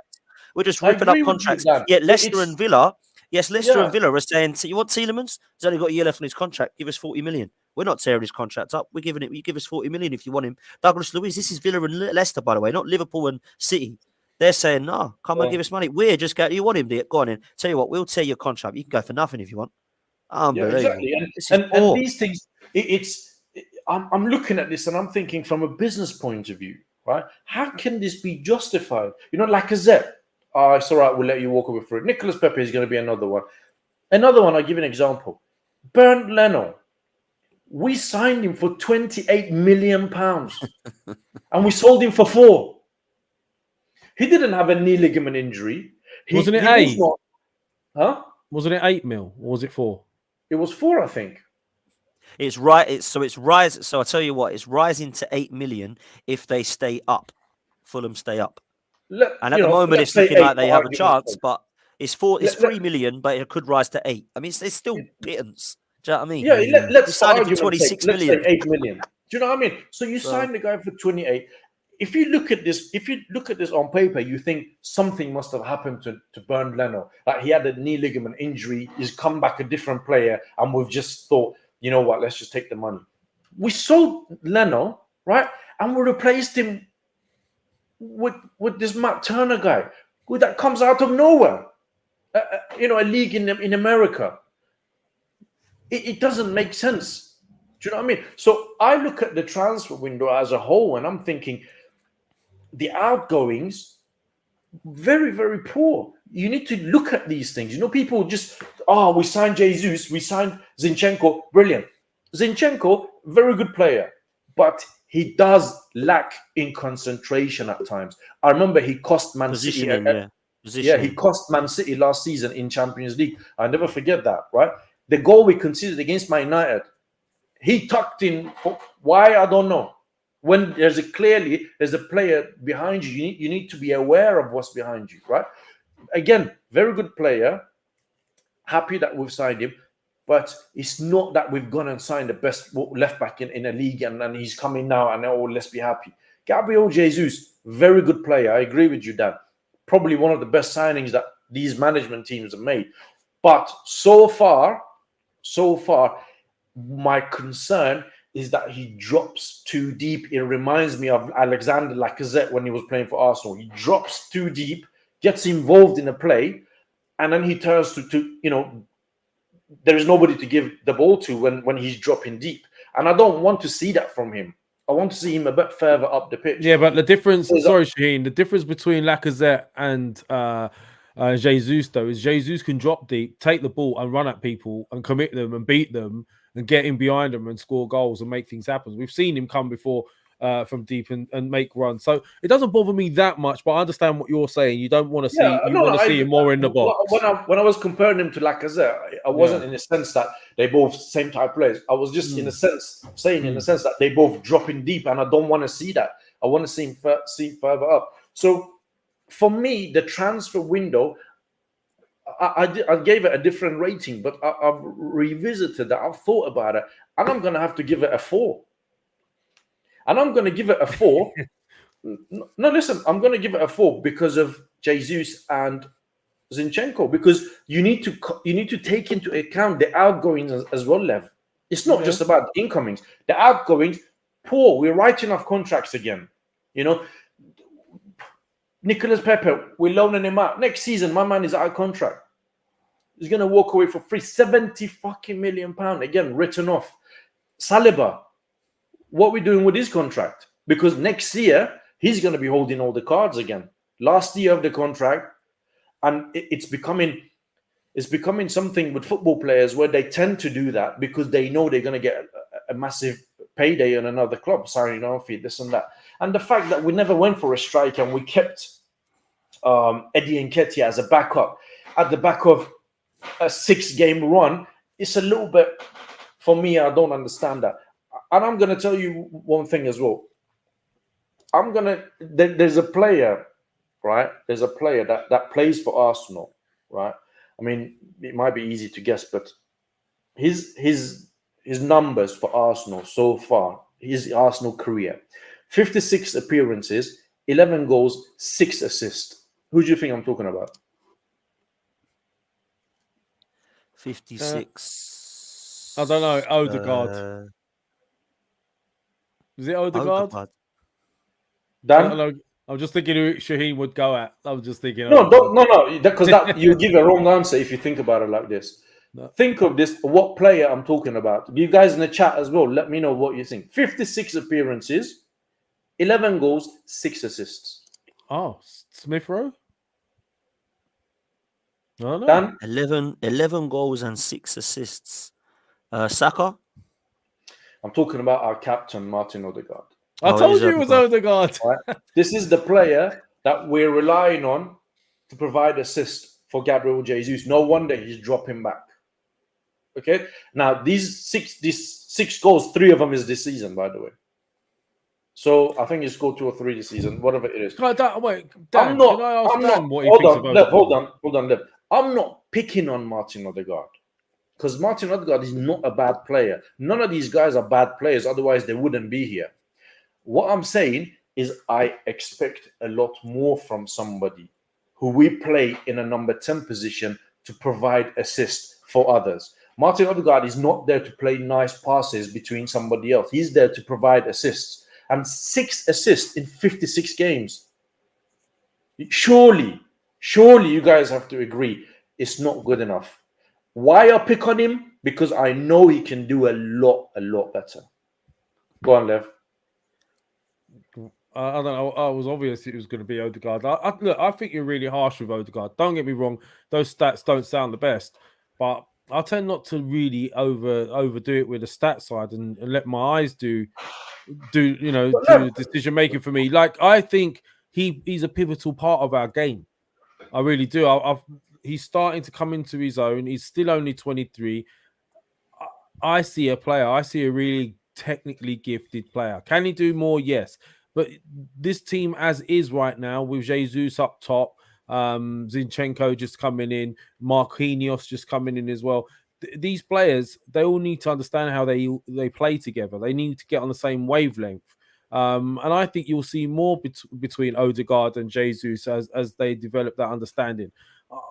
We're just I ripping up agree with you, contracts. Dan. Yet Leicester and Villa, Leicester Yeah. and Villa are saying, you want Tielemans? He's only got a year left on his contract. Give us 40 million. We're not tearing his contract up. We're giving it. You give us 40 million if you want him. Douglas Luiz, this is Villa and Leicester, by the way, not Liverpool and City. They're saying, no, come and give us money. We're just going, you want him? Go on in. Tell you what, we'll tear your contract. You can go for nothing if you want. Unbelievable. Yeah, exactly. And these things, I'm looking at this and I'm thinking from a business point of view, right? How can this be justified? You know, Lacazette. Oh, it's all right. We'll let you walk away for it. Nicolas Pepe is going to be another one. Another one, I'll give you an example. Bernd Leno. We signed him for £28 million and we sold him for 4. He didn't have a knee ligament injury. Wasn't it 8? Huh? Wasn't it 8 mil or was it 4? It was 4, I think. It's right. So I'll tell you what, it's rising to 8 million if they stay up. Fulham stay up. And at the moment, it's looking like they have a chance, but it's 3 million, but it could rise to 8. I mean, it's still pittance. Do you know what I mean? Yeah, let's sign him for 26 million. Let's say 8 million. Do you know what I mean? So you signed the guy for 28. If you look at this on paper, you think something must have happened to Bernd Leno. Like he had a knee ligament injury, he's come back a different player, and we've just thought, you know what, let's just take the money. We sold Leno, right? And we replaced him with this Matt Turner guy that comes out of nowhere. A league in America. It doesn't make sense. Do you know what I mean? So I look at the transfer window as a whole and I'm thinking the outgoings, very, very poor. You need to look at these things. You know, people just, we signed Jesus, we signed Zinchenko, brilliant. Zinchenko, very good player, but he does lack in concentration at times. I remember he cost Man City. He cost Man City last season in Champions League. I'll never forget that, right? The goal we conceded against Man United, he tucked in. Why? I don't know. When there's a player behind you, you need to be aware of what's behind you, right? Again, very good player. Happy that we've signed him, but it's not that we've gone and signed the best left back in a league and he's coming now and let's be happy. Gabriel Jesus, very good player. I agree with you, Dan. Probably one of the best signings that these management teams have made. But so far, my concern is that he drops too deep. It reminds me of Alexander Lacazette when he was playing for Arsenal. He drops too deep, gets involved in a play, and then he turns to there is nobody to give the ball to when he's dropping deep. And I don't want to see that from him. I want to see him a bit further up the pitch. Yeah, but the difference, Shaheen, the difference between Lacazette and Jesus, though, is Jesus can drop deep, take the ball and run at people and commit them and beat them and get in behind them and score goals and make things happen. We've seen him come before from deep and make runs. So it doesn't bother me that much, but I understand what you're saying. You don't want to see see him more in the box. When I was comparing him to Lacazette, I wasn't in the sense that they both same type players. I was just in the sense that they both dropping deep, and I don't want to see that. I want to see him further up. So for me, the transfer window, I gave it a different rating, but I've revisited that. I've thought about it, and I'm going to have to give it a 4. And I'm going to give it a 4. No, listen, I'm going to give it a 4 because of Jesus and Zinchenko, because you need to take into account the outgoings as well, Lev. It's not just about the incomings. The outgoings, poor. We're writing off contracts again. You know, Nicolas Pepe, we're loaning him out. Next season, my man is out of contract. He's going to walk away for free. 70 fucking million pounds. Again, written off. Saliba, what are we doing with his contract? Because next year, he's going to be holding all the cards again. Last year of the contract. And it's becoming something with football players where they tend to do that because they know they're going to get a massive payday on another club, signing on fee, this and that. And the fact that we never went for a striker and we kept Eddie Nketiah as a backup at the back of a 6-game run, it's a little bit, for me, I don't understand that. And I'm going to tell you one thing as well. There's a player, right? There's a player that plays for Arsenal, right? I mean, it might be easy to guess, but his numbers for Arsenal so far, his Arsenal career, 56 appearances, 11 goals, 6 assists. Who do you think I'm talking about? 56. I don't know. Odegaard. Is it Odegaard? Dan? I don't know. I'm just thinking who Shaheen would go at. I'm just thinking. No, because you give a wrong answer if you think about it like this. No. Think of this, what player I'm talking about. You guys in the chat as well, let me know what you think. 56 appearances, 11 goals, 6 assists. Oh, Smith Rowe? No. Dan? 11 goals and 6 assists. Saka? I'm talking about our captain, Martin Odegaard. I told you it was Odegaard. Right? This is the player that we're relying on to provide assist for Gabriel Jesus. No wonder he's dropping back. Okay? Now, these six goals, 3 of them is this season, by the way. So I think he scored 2 or 3 this season, whatever it is. Wait, Dan, I'm not. Hold on, Lev. I'm not picking on Martin Odegaard because Martin Odegaard is not a bad player. None of these guys are bad players, otherwise they wouldn't be here. What I'm saying is I expect a lot more from somebody who we play in a number 10 position to provide assists for others. Martin Odegaard is not there to play nice passes between somebody else. He's there to provide assists. And 6 assists in 56 games. Surely you guys have to agree it's not good enough. Why I pick on him? Because I know he can do a lot better. Go on, Lev. I don't know. I was obvious it was going to be Odegaard. I think you're really harsh with Odegaard. Don't get me wrong; those stats don't sound the best, but I tend not to really overdo it with the stat side and let my eyes do decision making for me. Like I think he's a pivotal part of our game. I really do. He's starting to come into his own. He's still only 23. I see a player. I see a really technically gifted player. Can he do more? Yes. But this team as is right now with Jesus up top, Zinchenko just coming in, Marquinhos just coming in as well. These players, they all need to understand how they play together. They need to get on the same wavelength. And I think you'll see more between Odegaard and Jesus as they develop that understanding.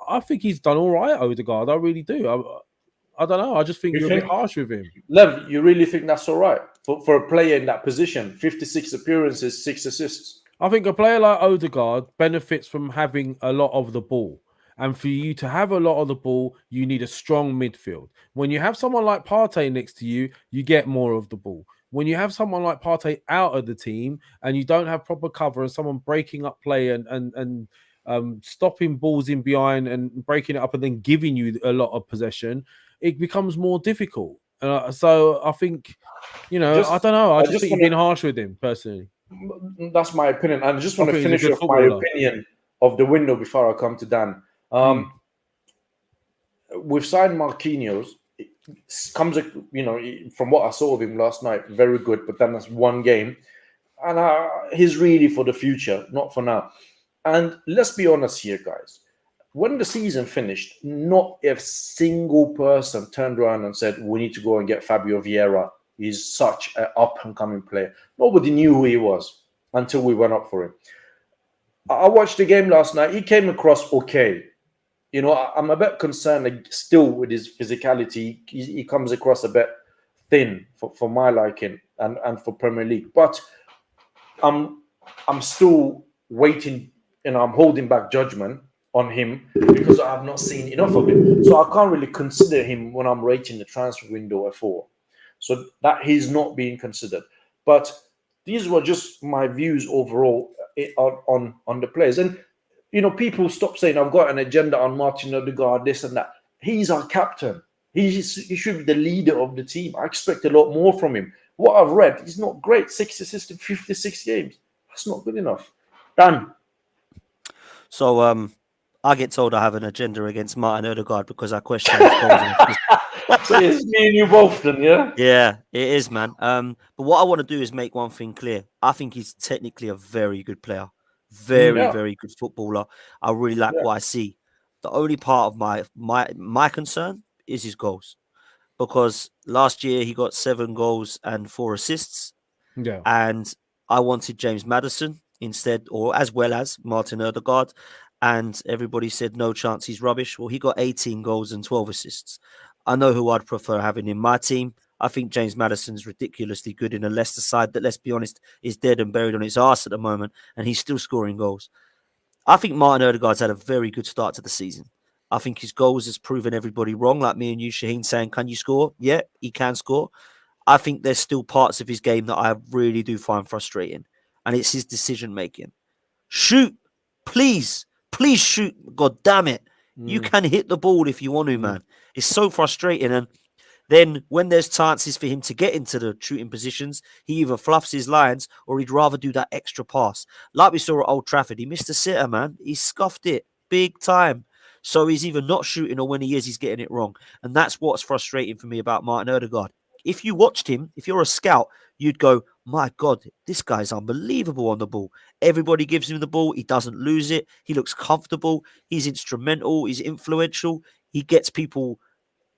I think he's done all right, Odegaard. I really do. I don't know. I just think you're a bit harsh with him. Lev, you really think that's all right for a player in that position? 56 appearances, 6 assists. I think a player like Odegaard benefits from having a lot of the ball. And for you to have a lot of the ball, you need a strong midfield. When you have someone like Partey next to you, you get more of the ball. When you have someone like Partey out of the team and you don't have proper cover and someone breaking up play and stopping balls in behind and breaking it up and then giving you a lot of possession, it becomes more difficult. So I think, I don't know. I just think you've been harsh with him personally. That's my opinion. I just want to finish off my opinion of the window before I come to Dan. We've signed Marquinhos. It comes, from what I saw of him last night, very good. But then that's one game, and he's really for the future, not for now. And let's be honest here, guys. When the season finished, not a single person turned around and said, we need to go and get Fabio Vieira. He's such an up-and-coming player. Nobody knew who he was until we went up for him. I watched the game last night. He came across okay. I'm a bit concerned still with his physicality. He comes across a bit thin for my liking and for Premier League. But I'm still waiting, I'm holding back judgment on him because I have not seen enough of him. So I can't really consider him when I'm rating the transfer window a 4. So that he's not being considered. But these were just my views overall on the players. And, people stop saying, I've got an agenda on Martin Odegaard, this and that. He's our captain. He should be the leader of the team. I expect a lot more from him. What I've read, he's not great. 6 assists in 56 games. That's not good enough. Dan. So, I get told I have an agenda against Martin Odegaard because I question his goals. So it's me and you both then, yeah? Yeah, it is, man. But what I want to do is make one thing clear. I think he's technically a very good player, very, Yeah, very good footballer. I really like yeah. what I see. The only part of my concern is his goals, because last year he got 7 goals and 4 assists, Yeah. and I wanted James Maddison instead, or as well as Martin Odegaard, and everybody said no chance, he's rubbish. Well, he got 18 goals and 12 assists. I know who I'd prefer having in my team. I think James Maddison's ridiculously good in a Leicester side that, let's be honest, is dead and buried on its arse at the moment, and he's still scoring goals. I think Martin Odegaard's had a very good start to the season. I think his goals has proven everybody wrong, like me and you, Shaheen, saying, can you score? Yeah, he can score. I think there's still parts of his game that I really do find frustrating, and it's his decision making. Shoot, please, please shoot. God damn it. You can hit the ball if you want to, man. It's so frustrating. And then when there's chances for him to get into the shooting positions, he either fluffs his lines or he'd rather do that extra pass. Like we saw at Old Trafford, he missed a sitter, man. He scuffed it big time. So he's either not shooting, or when he is, he's getting it wrong. And that's what's frustrating for me about Martin Odegaard. If you watched him, if you're a scout, you'd go, my God, this guy's unbelievable on the ball. Everybody gives him the ball. He doesn't lose it. He looks comfortable. He's instrumental. He's influential. He gets people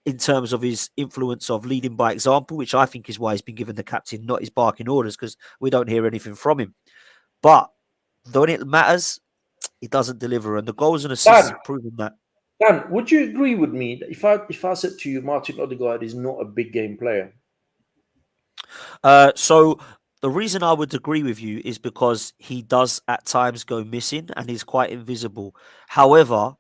in terms of his influence of leading by example, which I think is why he's been given the captain, not his barking orders, because we don't hear anything from him. But when it matters, he doesn't deliver. And the goals and assists have proven that. Dan, would you agree with me that if I said to you Martin Odegaard is not a big game player? So the reason I would agree with you is because he does at times go missing and he's quite invisible. However,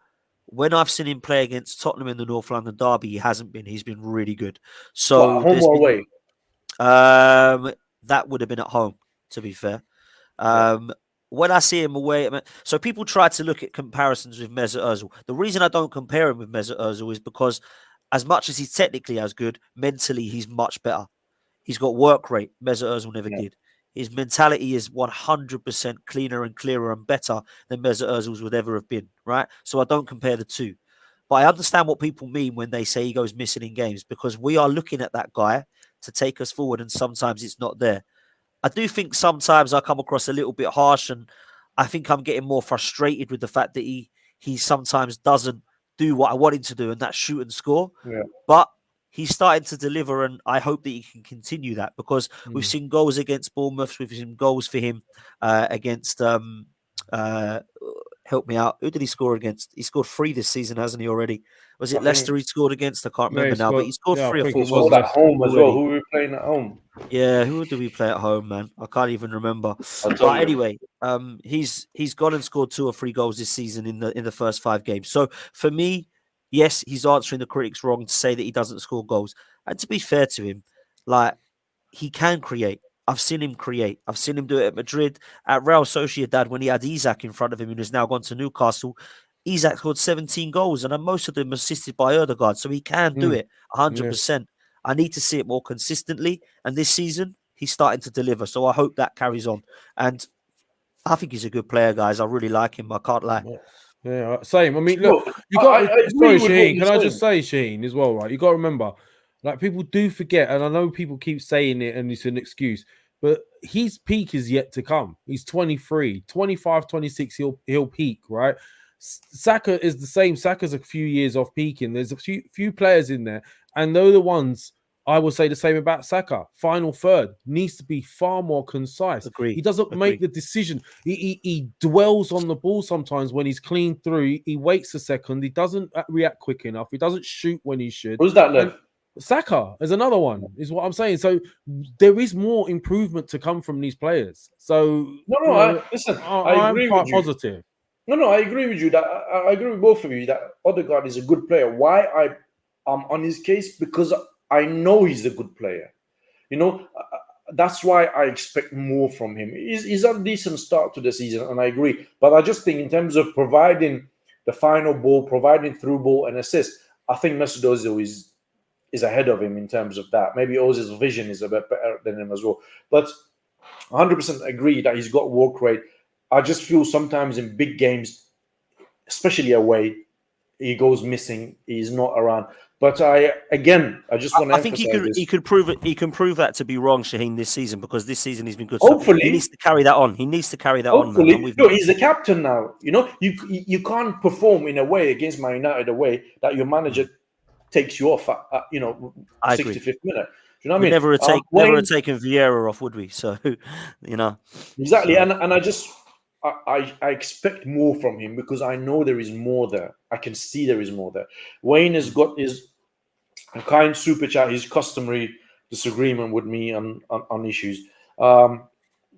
when I've seen him play against Tottenham in the North London derby, he hasn't been. He's been really good. So What, home or away? That would have been at home, to be fair. When I see him away, so people try to look at comparisons with Mesut Ozil. The reason I don't compare him with Mesut Ozil is because, as much as he's technically as good, mentally he's much better. He's got work rate. Mesut Ozil never did. His mentality is 100% cleaner and clearer and better than Mesut Ozil's would ever have been, right? So I don't compare the two. But I understand what people mean when they say he goes missing in games, because we are looking at that guy to take us forward, and sometimes it's not there. I do think sometimes I come across a little bit harsh, and I think I'm getting more frustrated with the fact that he sometimes doesn't do what I want him to do, and that's shoot and score. Yeah. But he's starting to deliver, and I hope that he can continue that, because we've seen goals against Bournemouth, we've seen goals for him against help me out. Who did he score against? He scored 3 this season, hasn't he already? Was it Leicester he scored against? I can't remember now, but he scored 3 or 4 goals. Scored at home as well. Who were we playing at home? Yeah, who do we play at home, man? I can't even remember. But anyway, he's gone and scored 2 or 3 goals this season in the first 5 games. So for me, yes, he's answering the critics wrong to say that he doesn't score goals. And to be fair to him, like, he can create. I've seen him create. I've seen him do it at Madrid, at Real Sociedad, when he had Isak in front of him and has now gone to Newcastle. Isak scored 17 goals, and most of them assisted by Odegaard. So he can do it 100%. I need to see it more consistently. And this season, he's starting to deliver. So I hope that carries on. And I think he's a good player, guys. I really like him. I can't lie. Yeah, same. I mean, look, you got. Sorry, Shaheen. Can I just say, Shaheen, as well, right? You got to remember, like, people do forget, and I know people keep saying it, and it's an excuse, but his peak is yet to come. He's 23, 25, 26. He'll peak, right? Saka is the same. Saka's a few years off peaking. There's a few players in there, and they're the ones. I would say the same about Saka. Final third needs to be far more concise. Agreed. He doesn't make the decision. He dwells on the ball sometimes when he's clean through. He waits a second. He doesn't react quick enough. He doesn't shoot when he should. Who's that left? Saka is another one, is what I'm saying. So there is more improvement to come from these players. So I agree with you. Positive. No, I agree with you. That I agree with both of you that Odegaard is a good player. Why I'm on his case? Because I know he's a good player. You know, that's why I expect more from him. He's a decent start to the season, and I agree. But I just think in terms of providing the final ball, providing through ball and assist, I think Mesut Ozil is ahead of him in terms of that. Maybe Ozil's vision is a bit better than him as well. But 100% agree that he's got work rate. I just feel sometimes in big games, especially away, he goes missing. He's not around. But I just want to I think emphasize this. he could prove it. He can prove that to be wrong, Shaheen, this season, because this season he's been good. Hopefully, so he needs to carry that on. He needs to carry that on, man. Hopefully, he's the captain now. You know, you can't perform in a way against Man United a way that your manager takes you off at 65th minute. Do you know what I mean? Never have taken Vieira off, would we? So, you know. Exactly, and I expect more from him because I know there is more there. I can see there is more there. Wayne has got his kind super chat, his customary disagreement with me on issues.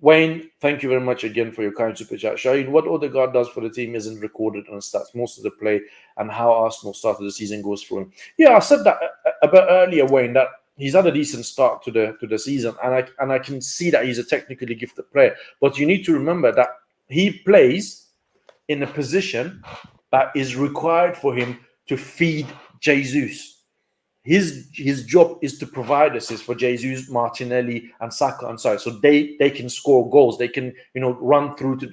Wayne, thank you very much again for your kind super chat. Shaheen, what Odegaard does for the team isn't recorded on stats. Most of the play and how Arsenal started the season goes through him. Yeah, I said that a bit earlier, Wayne, that he's had a decent start to the season, and I can see that he's a technically gifted player. But you need to remember that he plays in a position that is required for him to feed Jesus. His job is to provide assists for Jesus, Martinelli, and Saka and so they can score goals. They can run through to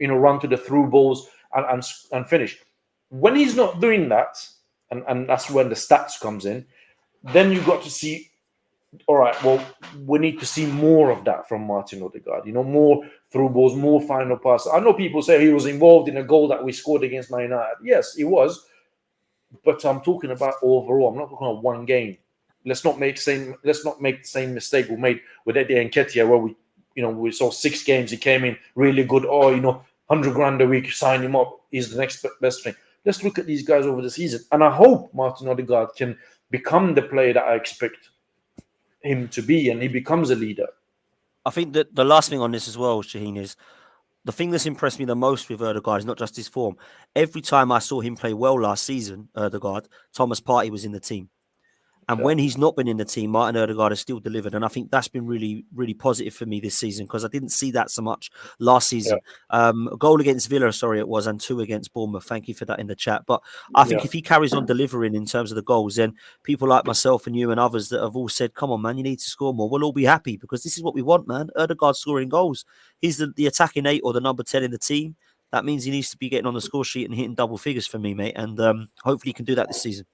run to the through balls and finish. When he's not doing that, and that's when the stats comes in, then you got to see. All right, well, we need to see more of that from Martin Odegaard. More through balls, more final passes. I know people say he was involved in a goal that we scored against Man United. Yes, he was. But I'm talking about overall. I'm not talking about one game. Let's not make the same mistake we made with Eddie Nketiah, where we saw 6 games. He came in really good. 100 grand a week, sign him up. He's the next best thing. Let's look at these guys over the season, and I hope Martin Odegaard can become the player that I expect him to be, and he becomes a leader. I think that the last thing on this as well, Shaheen, is the thing that's impressed me the most with Odegaard is not just his form. Every time I saw him play well last season, Odegaard, Thomas Partey was in the team. And when he's not been in the team, Martin Odegaard has still delivered. And I think that's been really, really positive for me this season because I didn't see that so much last season. A goal against Villa, it was, and 2 against Bournemouth. Thank you for that in the chat. But I think if he carries on delivering in terms of the goals, then people like myself and you and others that have all said, come on, man, you need to score more, we'll all be happy because this is what we want, man. Odegaard scoring goals. He's the attacking 8 or the number 10 in the team. That means he needs to be getting on the score sheet and hitting double figures for me, mate. And hopefully he can do that this season.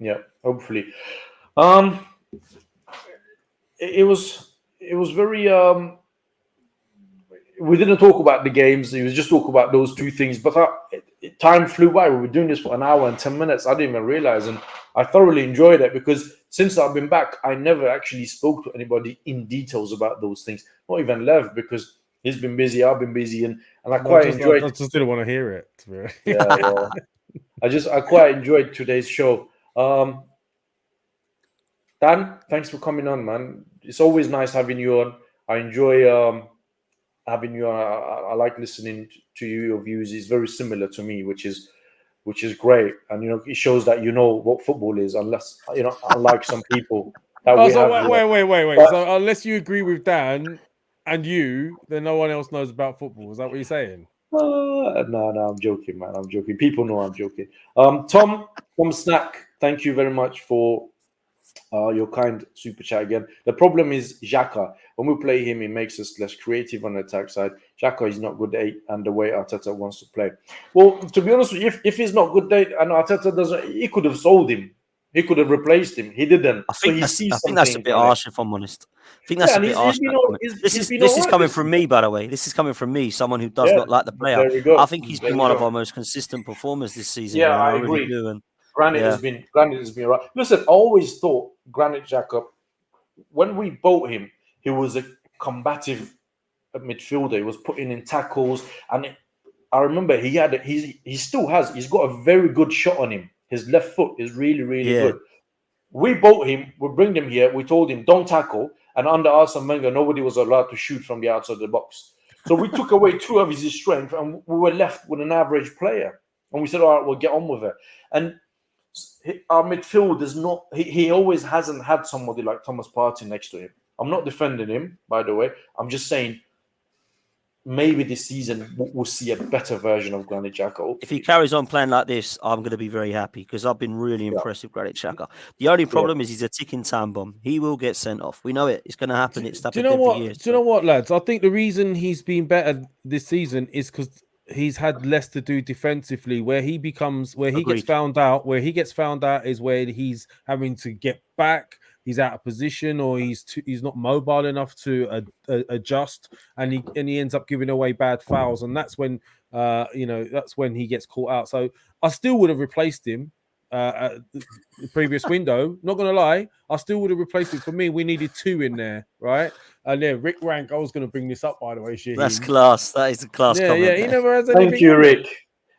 Yeah, hopefully. It was very we didn't talk about the games. It was just talk about those 2 things. But time flew by. We were doing this for an hour and 10 minutes. I didn't even realize, and I thoroughly enjoyed it because since I've been back, I never actually spoke to anybody in details about those things. Not even Lev, because he's been busy. I've been busy, and I quite enjoyed. I just didn't want to hear it. Yeah. I quite enjoyed today's show. Dan, thanks for coming on, man. It's always nice having you on. I enjoy having you on. I like listening to you. Your views is very similar to me, which is great. And it shows that you know what football is, unlike some people that wait. So unless you agree with Dan and you, then no one else knows about football. Is that what you're saying? No, I'm joking, man. I'm joking. People know I'm joking. Tom Snack, thank you very much for your kind super chat again. The problem is Xhaka. When we play him, he makes us less creative on the attack side. Xhaka is not good at 8 and the way Arteta wants to play. Well, to be honest with you, if he's not good at 8 and Arteta doesn't, he could have sold him. He could have replaced him. He didn't. I think that's a bit harsh, if I'm honest. I think that's a bit harsh. This is coming from me, by the way. This is coming from me, someone who does not like the player. I think he's been one of our most consistent performers this season. Yeah, I agree. Really do. Granit has been right. Listen, I always thought Granit Xhaka, when we bought him, he was a combative midfielder. He was putting in tackles, and I remember he still has. He's got a very good shot on him. His left foot is really, really good. We bought him. We bring him here. We told him don't tackle, and under Arsene Wenger, nobody was allowed to shoot from the outside of the box. So we took away 2 of his strength, and we were left with an average player. And we said, all right, we'll get on with it. And our midfield is not. He always hasn't had somebody like Thomas Partey next to him. I'm not defending him, by the way. I'm just saying maybe this season we'll see a better version of Granit Xhaka. If he carries on playing like this, I'm going to be very happy because I've been really impressed with Granit Xhaka. The only problem is he's a ticking time bomb. He will get sent off. We know it. It's going to happen. It's happened for years. Do you know what, lads? I think the reason he's been better this season is because he's had less to do defensively. Where he gets Agreed. found out, is where he's having to get back. He's out of position, or he's not mobile enough to adjust, and he ends up giving away bad fouls, and that's when that's when he gets caught out. So I still would have replaced him at the previous window. Not gonna lie, I still would have replaced him. For me, we needed 2 in there, right? And then Rick Rank, I was going to bring this up, by the way, Shaheen. That's class. That is a class comment. Yeah, he never has anything. Thank you, Rick.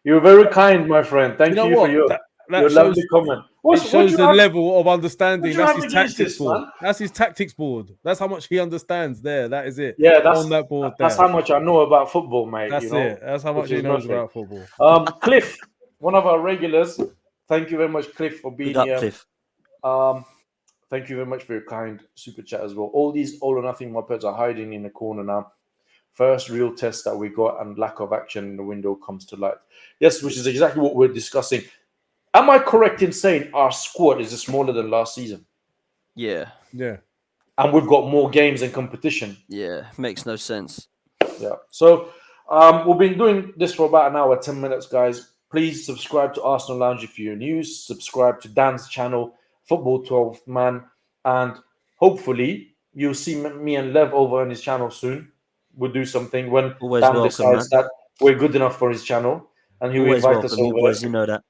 You're very kind, my friend. Thank you for your lovely comment. It shows the level of understanding. That's his tactics board. That's his tactics board. That's how much he understands there. That is it. Yeah, that's on that board. That's how much I know about football, mate. That's it. That's how much he knows about football. Cliff, one of our regulars. Thank you very much, Cliff, for being here. Cliff. Thank you very much for your kind super chat as well. All these all or nothing Muppets are hiding in the corner now. First real test that we got and lack of action in the window comes to light. Yes, which is exactly what we're discussing. Am I correct in saying our squad is smaller than last season? Yeah. Yeah. And we've got more games and competition. Yeah, makes no sense. Yeah. So we've been doing this for about an hour, 10 minutes, guys. Please subscribe to Arsenal Lounge if you're new. Subscribe to Dan's channel, Football 12 Man. And hopefully you'll see me and Lev over on his channel soon. We'll do something when Always Dan welcome, decides that we're good enough for his channel. And he will invite us over. Boys, you know that.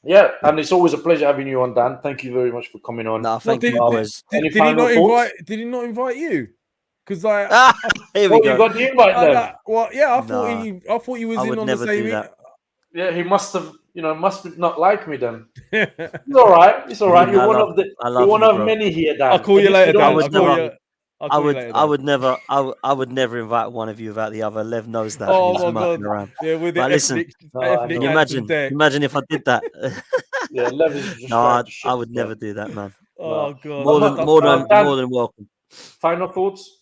Yeah, and it's always a pleasure having you on, Dan. Thank you very much for coming on. Nah, thank you, boys. Did he not invite you? Because here we go. You got the invite then. I thought he was in on the same. Yeah, he must have. Must not like me then. It's all right. It's all right. You're one of many here, Dan. I'll call you later, Dan. I would never invite one of you without the other. Lev knows that. Oh my God! Around. Yeah, with the listen, can you imagine if I did that? Yeah, Lev is just I would never do that, man. Oh God! More than welcome. Final thoughts.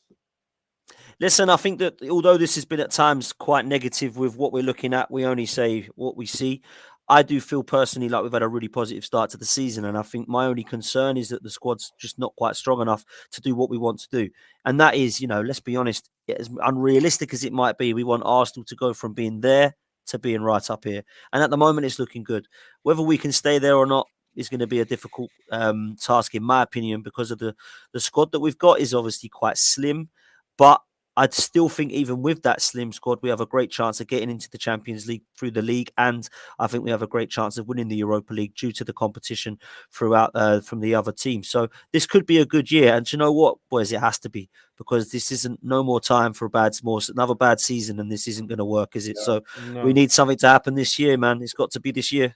Listen, I think that although this has been at times quite negative with what we're looking at, we only say what we see. I do feel personally like we've had a really positive start to the season. And I think my only concern is that the squad's just not quite strong enough to do what we want to do. And that is, let's be honest, as unrealistic as it might be, we want Arsenal to go from being there to being right up here. And at the moment, it's looking good. Whether we can stay there or not is going to be a difficult task, in my opinion, because of the squad that we've got is obviously quite slim. But I'd still think even with that slim squad, we have a great chance of getting into the Champions League through the league. And I think we have a great chance of winning the Europa League due to the competition throughout from the other teams. So this could be a good year. And you know what, boys, it has to be, because this isn't no more time for another bad season. And this isn't going to work, is it? So we need something to happen this year, man. It's got to be this year.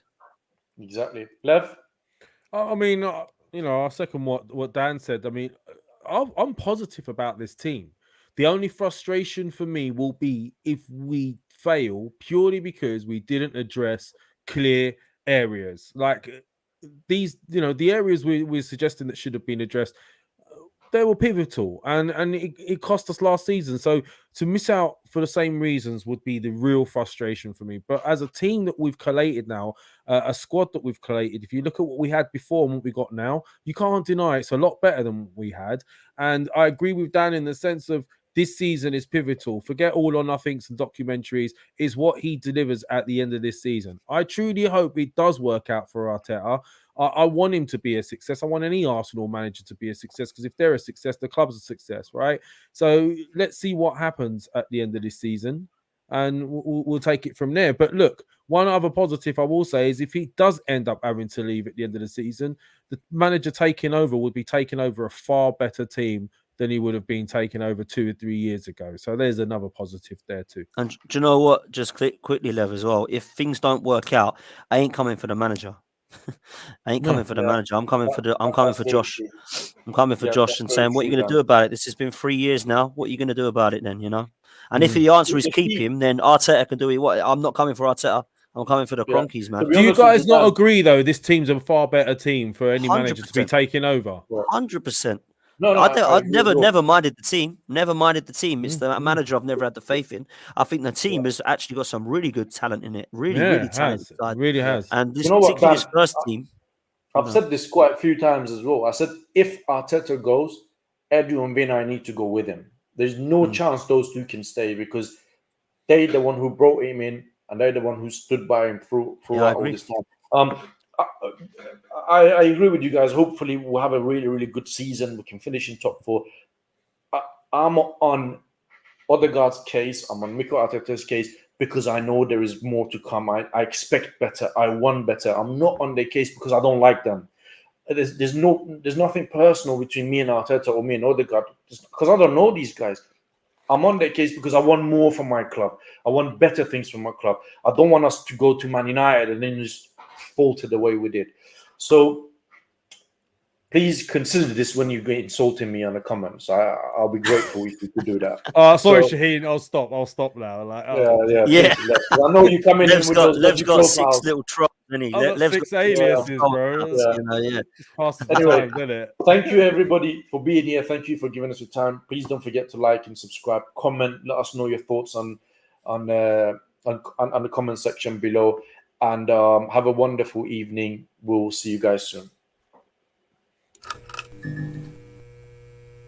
Exactly. Lev? I mean, I second what Dan said. I mean, I'm positive about this team. The only frustration for me will be if we fail purely because we didn't address clear areas. Like these, the areas we're suggesting that should have been addressed, they were pivotal and it cost us last season. So to miss out for the same reasons would be the real frustration for me. But as a team that we've collated now, a squad that we've collated, if you look at what we had before and what we got now, you can't deny it's a lot better than what we had. And I agree with Dan in the sense of this season is pivotal. Forget all or nothings and documentaries. Is what he delivers at the end of this season. I truly hope it does work out for Arteta. I want him to be a success. I want any Arsenal manager to be a success, because if they're a success, the club's a success, right? So let's see what happens at the end of this season, and we'll take it from there. But look, one other positive I will say is if he does end up having to leave at the end of the season, the manager taking over would be taking over a far better team than he would have been taken over 2 or 3 years ago. So there's another positive there too. And do you know what? Just quickly, Lev, as well. If things don't work out, I ain't coming for the manager. I ain't coming for the manager. I'm coming for Josh. I'm coming for Josh and saying, what are you going to do about it? This has been 3 years now. What are you going to do about it then, And if the answer is keep him, then Arteta can do what? I'm not coming for Arteta. I'm coming for the Cronkies, man. Do you guys not agree, though, this team's a far better team for any manager to be taking over? 100%. No, I've never minded the team. Never minded the team. It's the manager I've never had the faith in. I think the team has actually got some really good talent in it. Really talented. It really has. And this particularly his first team. I've said this quite a few times as well. I said if Arteta goes, Edu and Vinay need to go with him. There's no chance those two can stay, because They're the one who brought him in, and they're the one who stood by him throughout all agree. this time. I agree with you guys. Hopefully, we'll have a really, really good season. We can finish in top 4. I'm on Odegaard's case. I'm on Mikel Arteta's case because I know there is more to come. I expect better. I want better. I'm not on their case because I don't like them. There's nothing personal between me and Arteta or me and Odegaard because I don't know these guys. I'm on their case because I want more from my club. I want better things from my club. I don't want us to go to Man United and then just falter the way we did. So please consider this when you get insulting me on the comments. I'll be grateful if you could do that. Sorry, So, Shaheen. I'll stop now. Like, Yeah. please, I know you come in with those Lev's got profiles. 6 little trolls, hasn't he? I've got 6 aliases, bro. Just passing the Anyway, time, isn't it? Thank you, everybody, for being here. Thank you for giving us your time. Please don't forget to like and subscribe. Comment. Let us know your thoughts on the comment section below. And have a wonderful evening. We'll see you guys soon.